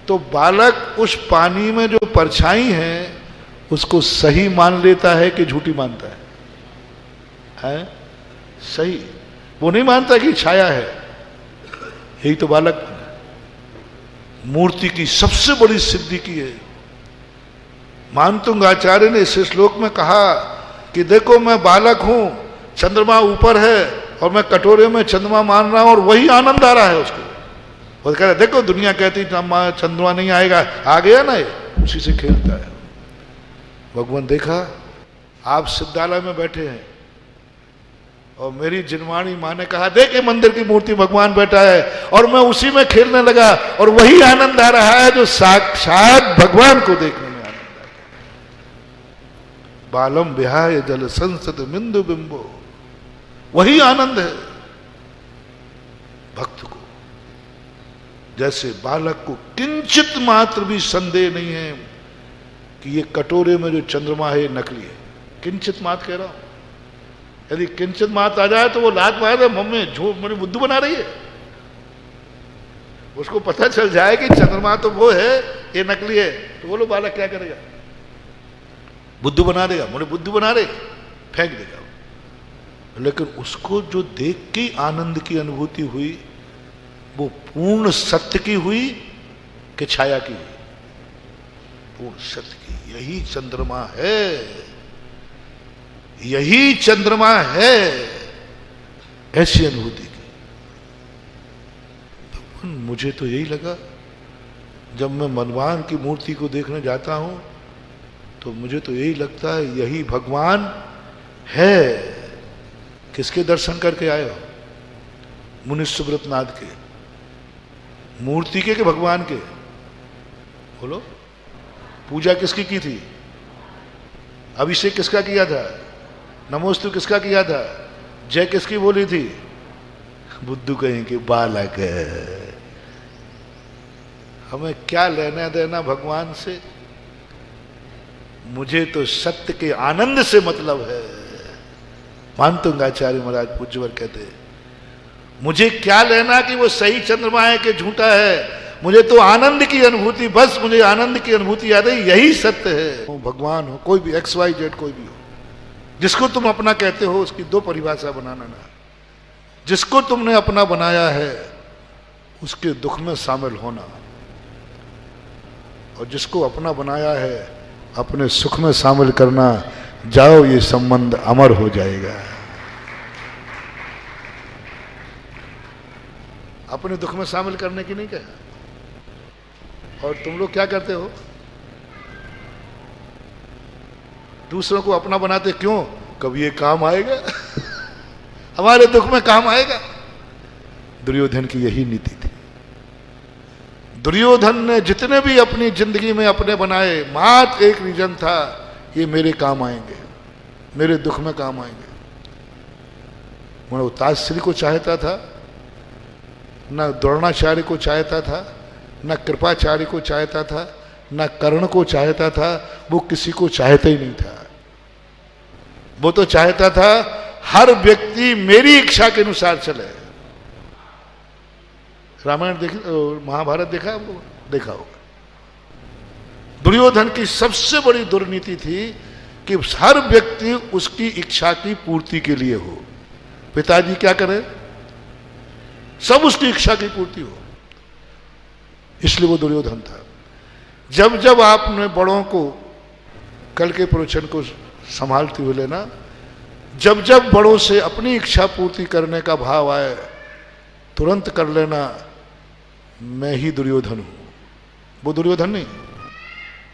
तो बालक उस पानी में जो परछाई है उसको सही मान लेता है कि झूठी मानता है? सही, वो नहीं मानता कि छाया है। यही तो बालक मूर्ति की सबसे बड़ी सिद्धि की है। मानतुंग आचार्य ने इस श्लोक में कहा कि देखो मैं बालक हूं, चंद्रमा ऊपर है और मैं कटोरे में चंद्रमा मान रहा हूं और वही आनंद आ रहा है उसको। वो कह रहा है देखो दुनिया कहती चंद्रमा नहीं आएगा, आ गया ना, ये उसी से खेलता है। भगवान देखा आप सिद्धालय में बैठे हैं और मेरी जिनवाणी माँ ने कहा देख ये मंदिर की मूर्ति भगवान बैठा है, और मैं उसी में खेलने लगा और वही आनंद आ रहा है जो साक्षात भगवान को देखने में आनंद आता है। बालम विहाय जल संसद बिंदु बिंबो, वही आनंद है भक्त को। जैसे बालक को किंचित मात्र भी संदेह नहीं है कि ये कटोरे में जो चंद्रमा है ये नकली है, किंचित मात्र कह रहा हूं। यदि किंचित मात्र आ जाए तो वो लात मार दे, मम्मी झूठ मेरी बुद्धू बना रही है। उसको पता चल जाए कि चंद्रमा तो वो है ये नकली है, तो बोलो बालक क्या करेगा, बुद्धू बना देगा, मुझे बुद्धू बना रहे, फेंक देगा। लेकिन उसको जो देख के आनंद की अनुभूति हुई वो पूर्ण सत्य की हुई कि छाया की? पूर्ण सत्य की। यही चंद्रमा है, यही चंद्रमा है, ऐसी अनुभूति की। भगवान मुझे तो यही लगा जब मैं भगवान की मूर्ति को देखने जाता हूं तो मुझे तो यही लगता है यही भगवान है। किसके दर्शन करके आए हो? मुनि सुब्रतनाथ के, मूर्ति के भगवान के? बोलो। पूजा किसकी की थी? अभिषेक किसका किया था? नमोस्तु किसका किया था? जय किसकी बोली थी? बुद्धू कहीं के बालक है। हमें क्या लेना देना भगवान से? मुझे तो सत्य के आनंद से मतलब है। मानतुंगाचार्य महाराज पूज्यवर कहते हैं मुझे क्या लेना कि वो सही चंद्रमा है कि झूठा है, मुझे तो आनंद की अनुभूति, बस मुझे आनंद की अनुभूति याद है, यही सत्य है। वो भगवान हो, कोई भी XYZ कोई भी हो, जिसको तुम अपना कहते हो उसकी दो परिभाषा बनाना ना। जिसको तुमने अपना बनाया है उसके दुख में शामिल होना, और जिसको अपना बनाया है अपने सुख में शामिल करना। जाओ ये संबंध अमर हो जाएगा। अपने दुख में शामिल करने की नहीं कहा। और तुम लोग क्या करते हो? दूसरों को अपना बनाते क्यों? कभी ये काम आएगा हमारे दुख में काम आएगा। दुर्योधन की यही नीति थी। दुर्योधन ने जितने भी अपनी जिंदगी में अपने बनाए, मात्र एक रीजन था, ये मेरे काम आएंगे, मेरे दुख में काम आएंगे। वो ताजश्री को चाहता था, न द्रोणाचार्य को चाहता था, न कृपाचार्य को चाहता था, न कर्ण को चाहता था। वो किसी को चाहता ही नहीं था। वो तो चाहता था हर व्यक्ति मेरी इच्छा के अनुसार चले। रामायण देख, महाभारत देखा आपको? देखा होगा। दुर्योधन की सबसे बड़ी दुर्नीति थी कि हर व्यक्ति उसकी इच्छा की पूर्ति के लिए हो। पिताजी क्या करें? सब उसकी इच्छा की पूर्ति हो। इसलिए वो दुर्योधन था। जब जब आपने बड़ों को, कल के प्रवचन को संभालते हुए लेना, जब जब बड़ों से अपनी इच्छा पूर्ति करने का भाव आए तुरंत कर लेना मैं ही दुर्योधन हूं। वो दुर्योधन नहीं,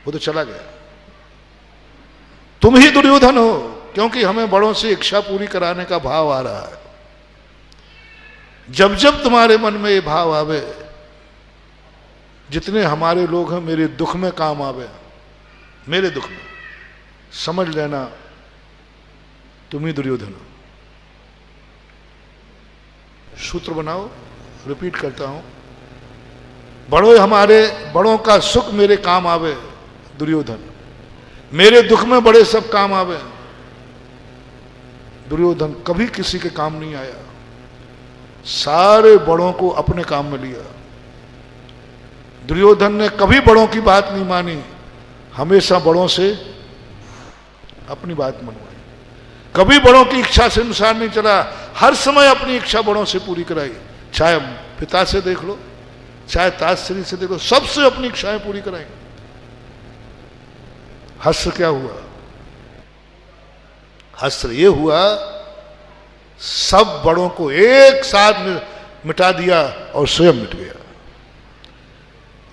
वो तो चला गया। तुम ही दुर्योधन हो, क्योंकि हमें बड़ों से इच्छा पूरी कराने का भाव आ रहा है। जब जब तुम्हारे मन में ये भाव आवे, जितने हमारे लोग हैं मेरे दुख में काम आवे, मेरे दुख में, समझ लेना तुम ही दुर्योधन हो। सूत्र बनाओ, रिपीट करता हूं। बड़ों हमारे, बड़ों का सुख मेरे काम आवे दुर्योधन, मेरे दुख में बड़े सब काम आवे। दुर्योधन कभी किसी के काम नहीं आया, सारे बड़ों को अपने काम में लिया। दुर्योधन ने कभी बड़ों की बात नहीं मानी, हमेशा बड़ों से अपनी बात मनवाई। कभी बड़ों की इच्छा से अनुसार नहीं चला, हर समय अपनी इच्छा बड़ों से पूरी कराई। चाहे पिता से देख लो, चाहे ताजश्री से देख लो, सबसे अपनी इच्छाएं पूरी कराई। हश्र क्या हुआ? हश्र ये हुआ सब बड़ों को एक साथ मिटा दिया और स्वयं मिट गया।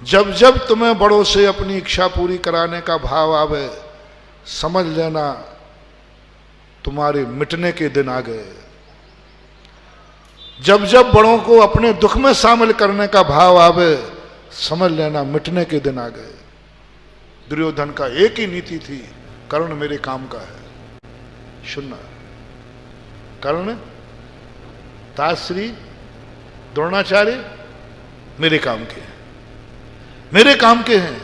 जब जब तुम्हें बड़ों से अपनी इच्छा पूरी कराने का भाव आवे, समझ लेना तुम्हारे मिटने के दिन आ गए। जब जब बड़ों को अपने दुख में शामिल करने का भाव आवे, समझ लेना मिटने के दिन आ गए। दुर्योधन का एक ही नीति थी, कर्ण मेरे काम का है। सुनना, कर्ण, ताश्री, द्रोणाचार्य मेरे काम के हैं, मेरे काम के हैं,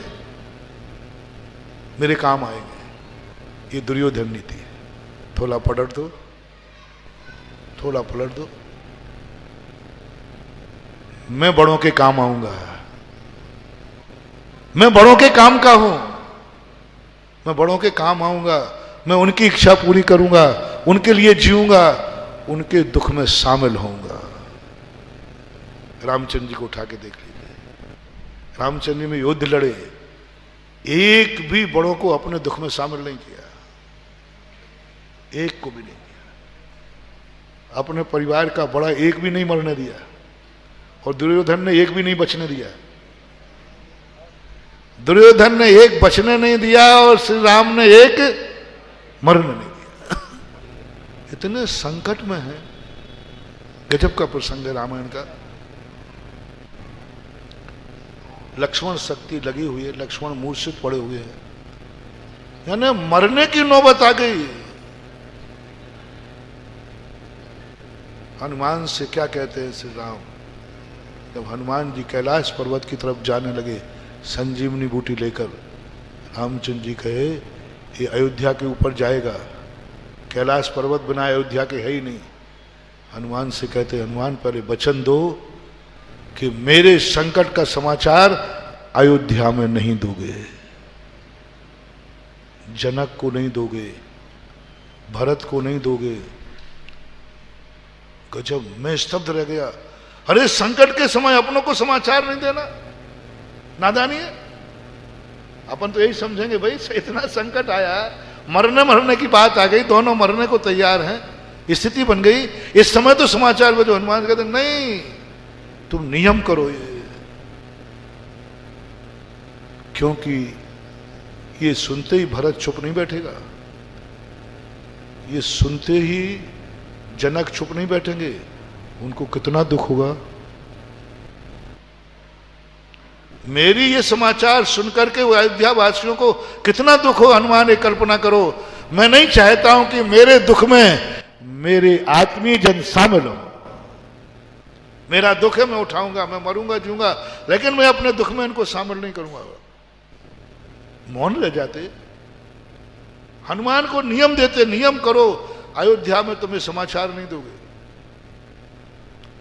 मेरे काम आएंगे। ये दुर्योधन नीति है। थोड़ा पलट दो, थोड़ा पलट दो। मैं बड़ों के काम आऊंगा, मैं बड़ों के काम का हूं, मैं बड़ों के काम आऊंगा, मैं उनकी इच्छा पूरी करूंगा, उनके लिए जीऊंगा, उनके दुख में शामिल होऊंगा। रामचंद्र जी को उठा के देख लीजिए, रामचंद्र जी में युद्ध लड़े, एक भी बड़ों को अपने दुख में शामिल नहीं किया, एक को भी नहीं किया। अपने परिवार का बड़ा एक भी नहीं मरने दिया, और दुर्योधन ने एक भी नहीं बचने दिया। दुर्योधन ने एक बचने नहीं दिया और श्री राम ने एक मरने नहीं दिया। इतने संकट में है। गजब का प्रसंग है रामायण का। लक्ष्मण शक्ति लगी हुई है, लक्ष्मण मूर्छित पड़े हुए हैं, यानी मरने की नौबत आ गई। हनुमान से क्या कहते हैं श्री राम, जब हनुमान जी कैलाश पर्वत की तरफ जाने लगे संजीवनी बूटी लेकर, रामचंद्र जी कहे ये अयोध्या के ऊपर जाएगा, कैलाश पर्वत बिना अयोध्या के है ही नहीं। हनुमान से कहते, हनुमान पहले वचन दो कि मेरे संकट का समाचार अयोध्या में नहीं दोगे, जनक को नहीं दोगे, भरत को नहीं दोगे। गजब, मैं स्तब्ध रह गया। अरे संकट के समय अपनों को समाचार नहीं देना नादानी है। अपन तो यही समझेंगे भाई इतना संकट आया, मरने की बात आ गई, दोनों मरने को तैयार हैं, स्थिति बन गई, इस समय तो समाचार में जो हनुमान कहते नहीं, तुम नियम करो ये, क्योंकि ये सुनते ही भरत चुप नहीं बैठेगा, ये सुनते ही जनक चुप नहीं बैठेंगे, उनको कितना दुख होगा। मेरी ये समाचार सुनकर के अयोध्या वासियों को कितना दुख हो, हनुमान एक कल्पना करो। मैं नहीं चाहता हूं कि मेरे दुख में मेरे आत्मीय जन शामिल हो। मेरा दुख है, मैं उठाऊंगा, मैं मरूंगा जीऊंगा, लेकिन मैं अपने दुख में इनको शामिल नहीं करूंगा। मौन रह जाते। हनुमान को नियम देते, नियम करो, अयोध्या में तुम्हें समाचार नहीं दोगे।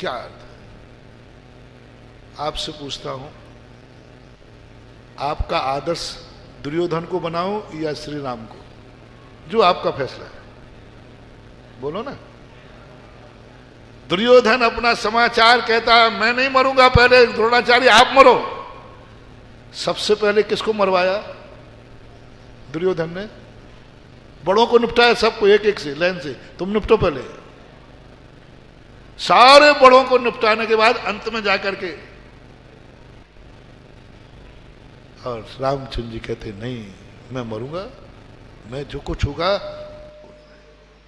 क्या अर्थ है? आपसे पूछता हूं, आपका आदर्श दुर्योधन को बनाओ या श्री राम को? जो आपका फैसला है, बोलो ना। दुर्योधन अपना समाचार कहता है मैं नहीं मरूंगा, पहले द्रोणाचार्य आप मरो। सबसे पहले किसको मरवाया? दुर्योधन ने। बड़ों को निपटाया, सबको एक एक से लाइन से, तुम निपटो पहले। सारे बड़ों को निपटाने के बाद अंत में जाकर के, और रामचंद्र जी कहते नहीं, मैं मरूंगा, मैं जो कुछ होगा।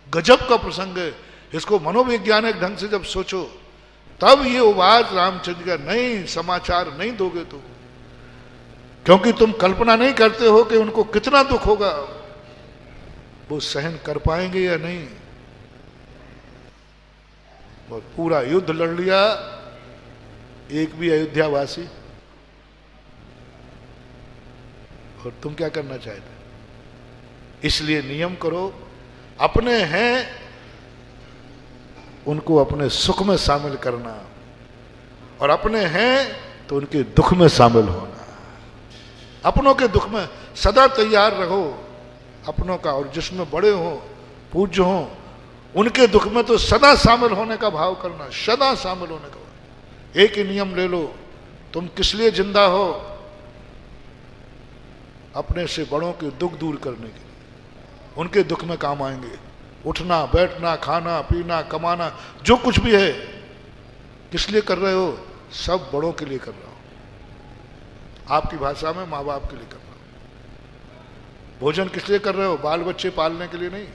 गजब का प्रसंग है। इसको मनोवैज्ञानिक ढंग से जब सोचो, तब ये बात रामचंद्र का, नहीं समाचार नहीं दोगे तो, क्योंकि तुम कल्पना नहीं करते हो कि उनको कितना दुख होगा, वो सहन कर पाएंगे या नहीं। और पूरा युद्ध लड़ लिया, एक भी अयोध्या वासी। और तुम क्या करना चाहते? इसलिए नियम करो, अपने हैं उनको अपने सुख में शामिल करना, और अपने हैं तो उनके दुख में शामिल होना। अपनों के दुख में सदा तैयार रहो, अपनों का, और जिसमें बड़े हो, पूज्य हो, उनके दुख में तो सदा शामिल होने का भाव करना, सदा शामिल होने का। एक ही नियम ले लो, तुम किस लिए जिंदा हो? अपने से बड़ों के दुख दूर करने के लिए, उनके दुख में काम आएंगे। उठना बैठना खाना पीना कमाना जो कुछ भी है किस लिए कर रहे हो? सब बड़ों के लिए कर रहा हो। आपकी भाषा में माँ बाप के लिए कर रहा हो। भोजन किस लिए कर रहे हो? बाल बच्चे पालने के लिए नहीं,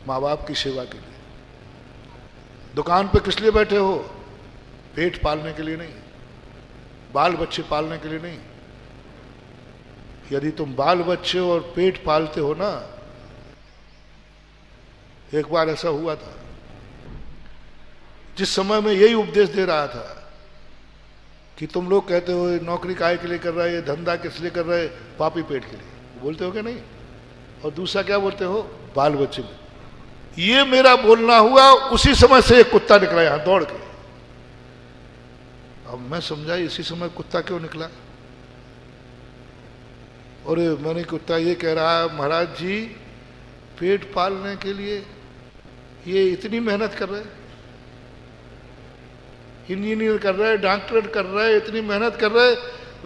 माँ बाप की सेवा के लिए। दुकान पे किस लिए बैठे हो? पेट पालने के लिए नहीं, बाल बच्चे पालने के लिए नहीं। यदि तुम बाल बच्चे और पेट पालते हो ना, एक बार ऐसा हुआ था, जिस समय में यही उपदेश दे रहा था कि तुम लोग कहते हो नौकरी काहे के लिए कर रहा है, ये धंधा किस लिए कर रहा है? पापी पेट के लिए बोलते हो क्या? नहीं। और दूसरा क्या बोलते हो? बाल बच्चे में। ये मेरा बोलना हुआ, उसी समय से एक कुत्ता निकला यहां दौड़ के। अब मैं समझा इसी समय कुत्ता क्यों निकला। और मैंने कुत्ता ये कह रहा है, महाराज जी पेट पालने के लिए ये इतनी मेहनत कर रहे, इंजीनियर कर रहे, डॉक्टर कर रहे, इतनी मेहनत कर रहे,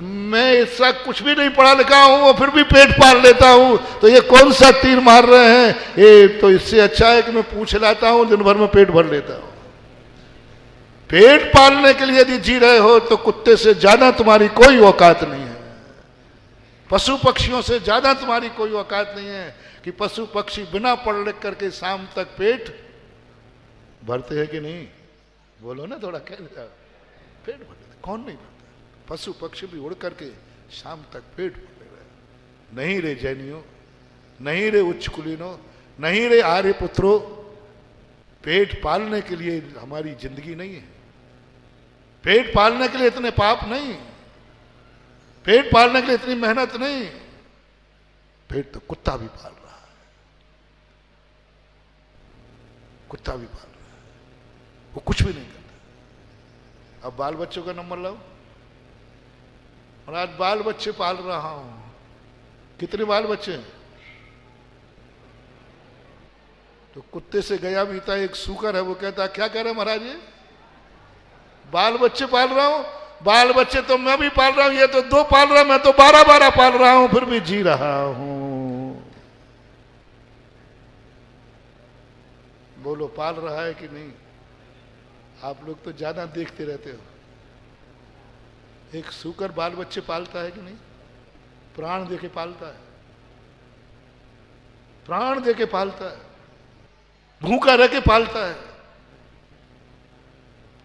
मैं इसका कुछ भी नहीं पढ़ा लिखा हूं और फिर भी पेट पाल लेता हूं, तो ये कौन सा तीर मार रहे हैं? ये तो इससे अच्छा है कि मैं पूछ लाता हूं, दिन भर में पेट भर लेता हूं। पेट पालने के लिए यदि जी रहे हो तो कुत्ते से ज्यादा तुम्हारी कोई औकात नहीं है, पशु पक्षियों से ज्यादा तुम्हारी कोई औकात नहीं है कि पशु पक्षी बिना पढ़ लिख करके शाम तक पेट भरते हैं कि नहीं? बोलो ना, थोड़ा कह देता। पेट भरते कौन नहीं भरता? पशु पक्षी भी उड़ करके शाम तक पेट भर ले रहे। नहीं रे जैनियों, नहीं रे उच्च कुलीनों, नहीं रे आर्य पुत्रों, पेट पालने के लिए हमारी जिंदगी नहीं है। पेट पालने के लिए इतने पाप नहीं, पेट पालने के लिए इतनी मेहनत नहीं। पेट तो कुत्ता भी पाल रहा है, कुत्ता भी पाल रहा है, वो कुछ भी नहीं करता। अब बाल बच्चों का नंबर लाओ। और आज बाल बच्चे पाल रहा हूं। कितने बाल बच्चे हैं? तो कुत्ते से गया बीता एक सूकर है, वो कहता क्या कह रहे महाराज जी? बाल बच्चे पाल रहा हूं। बाल बच्चे तो मैं भी पाल रहा हूं, ये तो 2 पाल रहा, मैं तो 12-12 पाल रहा हूं, फिर भी जी रहा हूं। बोलो पाल रहा है कि नहीं? आप लोग तो ज्यादा देखते रहते हो। एक सूकर बाल बच्चे पालता है कि नहीं? प्राण देके पालता है, प्राण देके पालता है, भूखा रह के पालता है।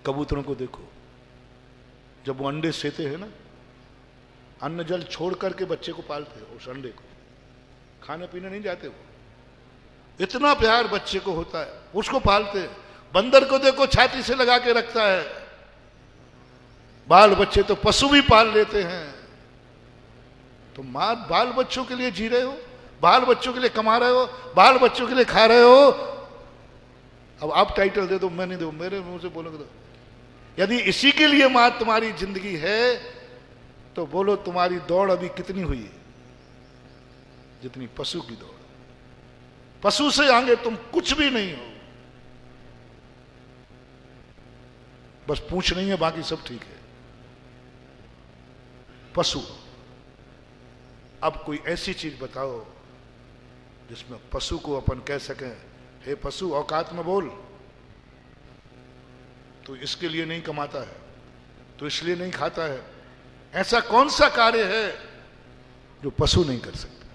कबूतरों को देखो, जब वो अंडे सेते हैं ना, अन्न जल छोड़ करके बच्चे को पालते हैं, उस अंडे को खाने पीने नहीं जाते। वो इतना प्यार बच्चे को होता है, उसको पालते हैं। बंदर को देखो, छाती से लगा के रखता है। बाल बच्चे तो पशु भी पाल लेते हैं। तो मां बाल बच्चों के लिए जी रहे हो, बाल बच्चों के लिए कमा रहे हो, बाल बच्चों के लिए खा रहे हो। अब आप टाइटल दे दो, मैं नहीं दो, मेरे मुंह से बोलोगे तो। यदि इसी के लिए मां तुम्हारी जिंदगी है तो बोलो तुम्हारी दौड़ अभी कितनी हुई है? जितनी पशु की दौड़। पशु से आगे तुम कुछ भी नहीं हो, बस पूछ नहीं है, बाकी सब ठीक है। पशु। अब कोई ऐसी चीज बताओ जिसमें पशु को अपन कह सकें, हे पशु औकात में बोल। तो इसके लिए नहीं कमाता है, तो इसलिए नहीं खाता है। ऐसा कौन सा कार्य है जो पशु नहीं कर सकता?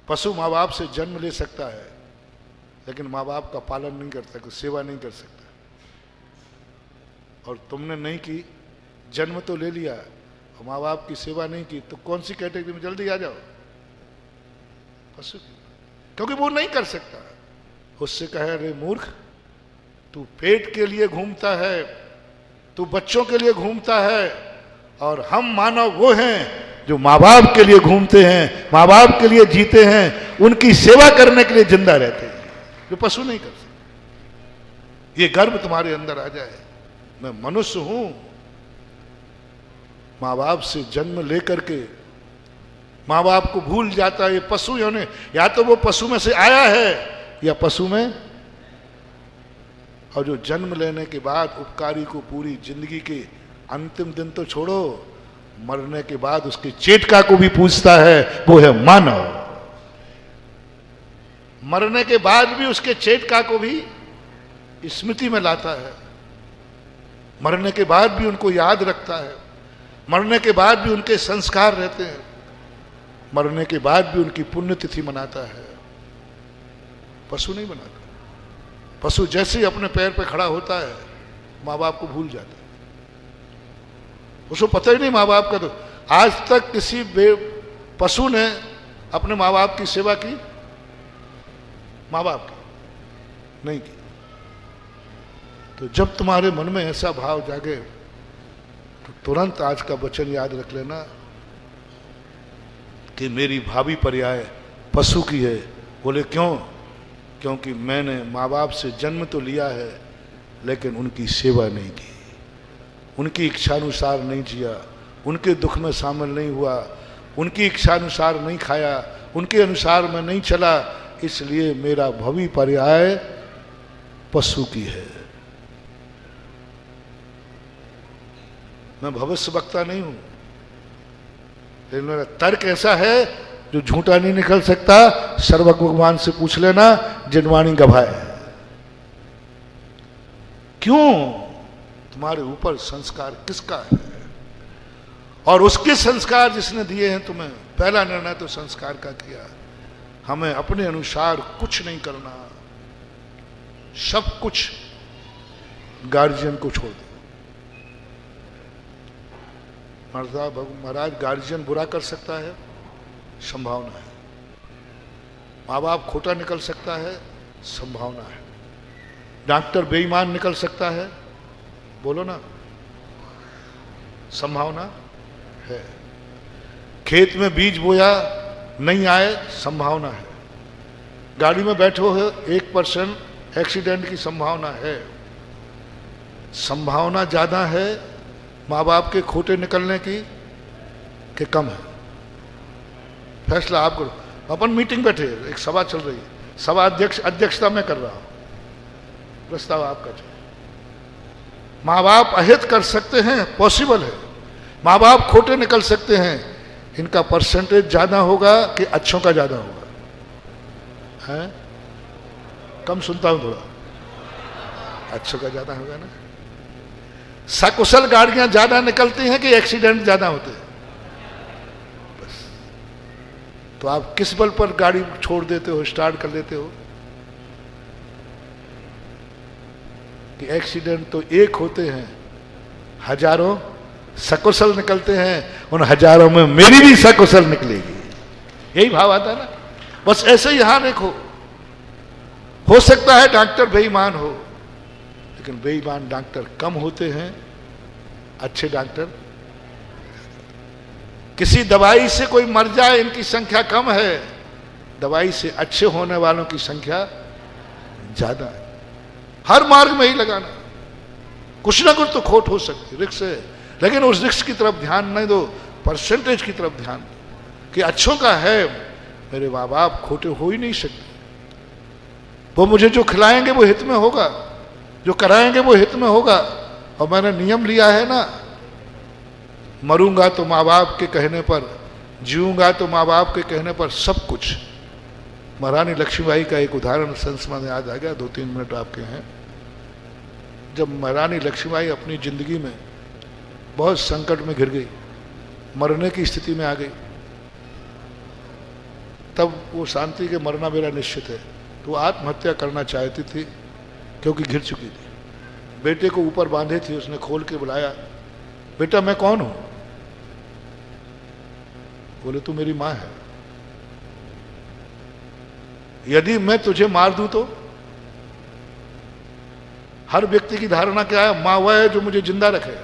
पशु माँ बाप से जन्म ले सकता है, लेकिन माँ बाप का पालन नहीं कर सकता, सेवा नहीं कर सकता। और तुमने नहीं की, जन्म तो ले लिया और माँ बाप की सेवा नहीं की, तो कौन सी कैटेगरी में? जल्दी आ जाओ, पशु की। क्योंकि वो नहीं कर सकता। उससे कहे, रे मूर्ख, तू पेट के लिए घूमता है, तू बच्चों के लिए घूमता है, और हम मानव वो हैं जो माँ बाप के लिए घूमते हैं, माँ बाप के लिए जीते हैं, उनकी सेवा करने के लिए जिंदा रहते हैं, जो पशु नहीं कर सकते। ये गर्व तुम्हारे अंदर आ जाए, मैं मनुष्य हूं। माँ बाप से जन्म लेकर के माँ बाप को भूल जाता है। ये पशु यानी या तो वो पशु में से आया है या पशु में, और जो जन्म लेने के बाद उपकारी को पूरी जिंदगी के अंतिम दिन तो छोड़ो, मरने के बाद उसके चेटका को भी पूछता है, वो है मानव। मरने के बाद भी उसके चेटका को भी स्मृति में लाता है, मरने के बाद भी उनको याद रखता है, मरने के बाद भी उनके संस्कार रहते हैं, मरने के बाद भी उनकी पुण्यतिथि मनाता है। पशु नहीं बनाता। पशु जैसे ही अपने पैर पे खड़ा होता है माँ बाप को भूल जाता है, उसको पता ही नहीं माँ बाप का। तो आज तक किसी पशु ने अपने माँ बाप की सेवा की? माँ बाप की नहीं की। तो जब तुम्हारे मन में ऐसा भाव जागे तो तुरंत आज का वचन याद रख लेना कि मेरी भावी पर्याय पशु की है। बोले क्यों? क्योंकि मैंने माँ बाप से जन्म तो लिया है लेकिन उनकी सेवा नहीं की, उनकी इच्छानुसार नहीं जिया, उनके दुख में शामिल नहीं हुआ, उनकी इच्छानुसार नहीं खाया, उनके अनुसार मैं नहीं चला, इसलिए मेरा भावी पर्याय पशु की है। मैं भविष्य वक्ता नहीं हूं, लेकिन मेरा तर्क ऐसा है जो झूठा नहीं निकल सकता। सर्वज्ञ भगवान से पूछ लेना, जिनवाणी गवाए। क्यों? तुम्हारे ऊपर संस्कार किसका है और उसके संस्कार जिसने दिए हैं तुम्हें। पहला निर्णय तो संस्कार का किया। हमें अपने अनुसार कुछ नहीं करना, सब कुछ गार्जियन को छोड़ दो। महाराज गार्जियन बुरा कर सकता है, संभावना है। माँ बाप खोटा निकल सकता है, संभावना है। डॉक्टर बेईमान निकल सकता है, बोलो ना, संभावना है। खेत में बीज बोया नहीं आए, संभावना है। गाड़ी में बैठे हो 1% एक्सीडेंट की संभावना है। संभावना ज्यादा है माँ बाप के खोटे निकलने की कि कम है? फैसला आप करो। अपन मीटिंग बैठे, एक सभा चल रही है, सभा अध्यक्षता में कर रहा हूं, प्रस्ताव आपका चाहिए। माँ बाप अहित कर सकते हैं, पॉसिबल है। माँ बाप खोटे निकल सकते हैं, इनका परसेंटेज ज्यादा होगा कि अच्छों का ज्यादा होगा? है? कम सुनता हूं थोड़ा। अच्छों का ज्यादा होगा ना। सकुशल गाड़ियां ज्यादा निकलती हैं कि एक्सीडेंट ज्यादा होते हैं? बस। तो आप किस बल पर गाड़ी छोड़ देते हो, स्टार्ट कर लेते हो? कि एक्सीडेंट तो एक होते हैं, हजारों सकुशल निकलते हैं, उन हजारों में मेरी भी सकुशल निकलेगी। यही भाव आता है ना। बस ऐसे ही यहां देखो, हो सकता है डॉक्टर बेईमान हो, लेकिन बेईमान डॉक्टर कम होते हैं, अच्छे डॉक्टर। किसी दवाई से कोई मर जाए, इनकी संख्या कम है, दवाई से अच्छे होने वालों की संख्या ज्यादा है। हर मार्ग में ही लगाना, कुछ ना कुछ तो खोट हो सकती, रिस्क है, लेकिन उस रिस्क की तरफ ध्यान नहीं दो, परसेंटेज की तरफ ध्यान दो कि अच्छों का है। मेरे माँ बाप खोटे हो ही नहीं सकते। वो मुझे जो खिलाएंगे वो हित में होगा, जो कराएंगे वो हित में होगा। और मैंने नियम लिया है ना, मरूंगा तो माँ बाप के कहने पर, जीऊंगा तो माँ बाप के कहने पर, सब कुछ। महारानी लक्ष्मीबाई का एक उदाहरण संस्मरण में याद आ गया, 2-3 मिनट आपके हैं। जब महारानी लक्ष्मीबाई अपनी जिंदगी में बहुत संकट में घिर गई, मरने की स्थिति में आ गई, तब वो शांति के मरना मेरा निश्चित है, तो आत्महत्या करना चाहती थी क्योंकि घिर चुकी थी। बेटे को ऊपर बांधे थी, उसने खोल के बुलाया, बेटा मैं कौन हूं? बोले तू मेरी मां है। यदि मैं तुझे मार दूं तो? हर व्यक्ति की धारणा क्या है? मां वह है जो मुझे जिंदा रखे,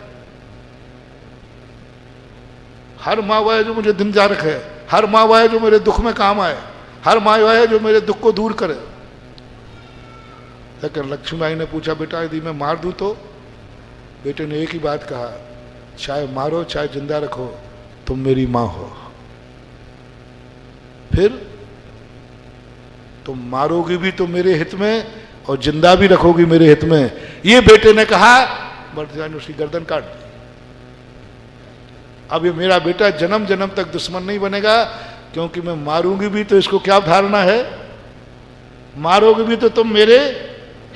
हर मां वह है जो मुझे जिंदा रखे, हर मां वह है जो मेरे दुख में काम आए, हर मां वह है जो मेरे दुख को दूर करे। लेकिन लक्ष्मीबाई ने पूछा, बेटा यदि मैं मार दूं तो? बेटे ने एक ही बात कहा, चाहे मारो चाहे जिंदा रखो, तुम मेरी मां हो। फिर तुम मारोगी भी तो मेरे हित में और जिंदा भी रखोगी मेरे हित में। ये बेटे ने कहा, मर्दानी ने उसकी गर्दन काट दी। अब ये मेरा बेटा जन्म जन्म तक दुश्मन नहीं बनेगा, क्योंकि मैं मारूंगी भी तो इसको क्या धारणा है? मारोगे भी तो तुम मेरे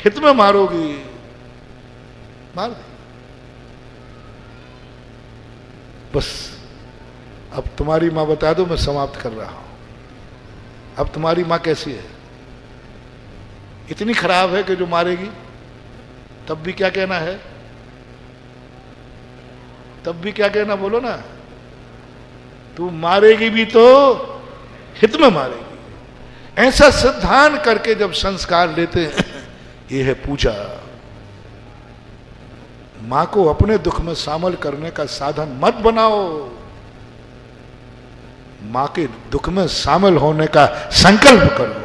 हित में मारोगी, मार दे। बस अब तुम्हारी मां बता दो, मैं समाप्त कर रहा हूं। अब तुम्हारी मां कैसी है? इतनी खराब है कि जो मारेगी? तब भी क्या कहना है? तब भी क्या कहना, बोलो ना। तू मारेगी भी तो हित में मारेगी। ऐसा सिद्धांत करके जब संस्कार लेते हैं, ये है पूजा। मां को अपने दुख में शामिल करने का साधन मत बनाओ, मां के दुख में शामिल होने का संकल्प करो।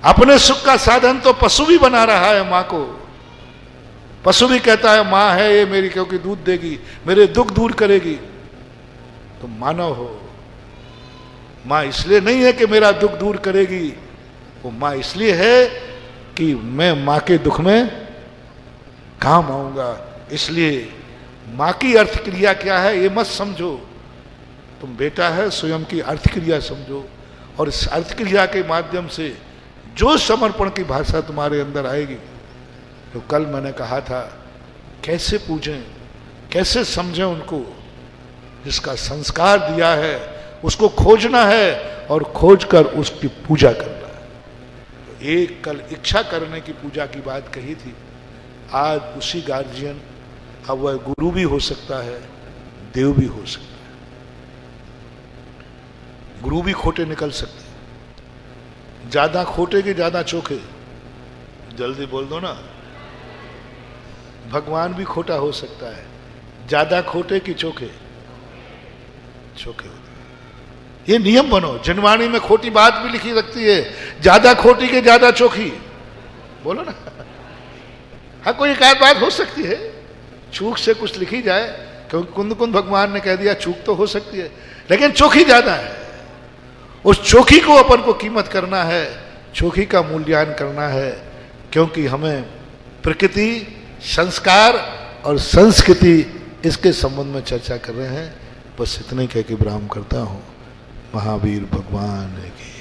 अपने सुख का साधन तो पशु भी बना रहा है मां को। पशु भी कहता है मां है ये मेरी, क्योंकि दूध देगी, मेरे दुख दूर करेगी। तो मानव हो, मां इसलिए नहीं है कि मेरा दुख दूर करेगी, वो मां इसलिए है कि मैं मां के दुख में काम आऊंगा। इसलिए मां की अर्थ क्रिया क्या है ये मत समझो, तुम बेटा है स्वयं की अर्थ क्रिया समझो। और इस अर्थ क्रिया के माध्यम से जो समर्पण की भाषा तुम्हारे अंदर आएगी, तो कल मैंने कहा था, कैसे पूजें, कैसे समझें उनको जिसका संस्कार दिया है, उसको खोजना है और खोजकर उसकी पूजा करना है। तो एक कल इच्छा करने की पूजा की बात कही थी, आज उसी गार्जियन, अब वह गुरु भी हो सकता है, देव भी हो सकता है। गुरु भी खोटे निकल सकते हैं, ज्यादा खोटे के ज्यादा चोखे। जल्दी बोल दो ना। भगवान भी खोटा हो सकता है, ज्यादा खोटे की चोखे, चोखे होते हैं। ये नियम बनो। जनवाणी में खोटी बात भी लिखी रखती है, ज्यादा खोटी के ज्यादा चोखी। बोलो ना। हाँ, कोई एक आध बात हो सकती है, चूक से कुछ लिखी जाए, क्योंकि कुंद कुंद भगवान ने कह दिया चूक तो हो सकती है, लेकिन चोखी ज्यादा है। उस चोखी को अपन को कीमत करना है, चोखी का मूल्यांकन करना है, क्योंकि हमें प्रकृति, संस्कार और संस्कृति, इसके संबंध में चर्चा कर रहे हैं। बस इतने कह के विराम करता हूं। महावीर भगवान की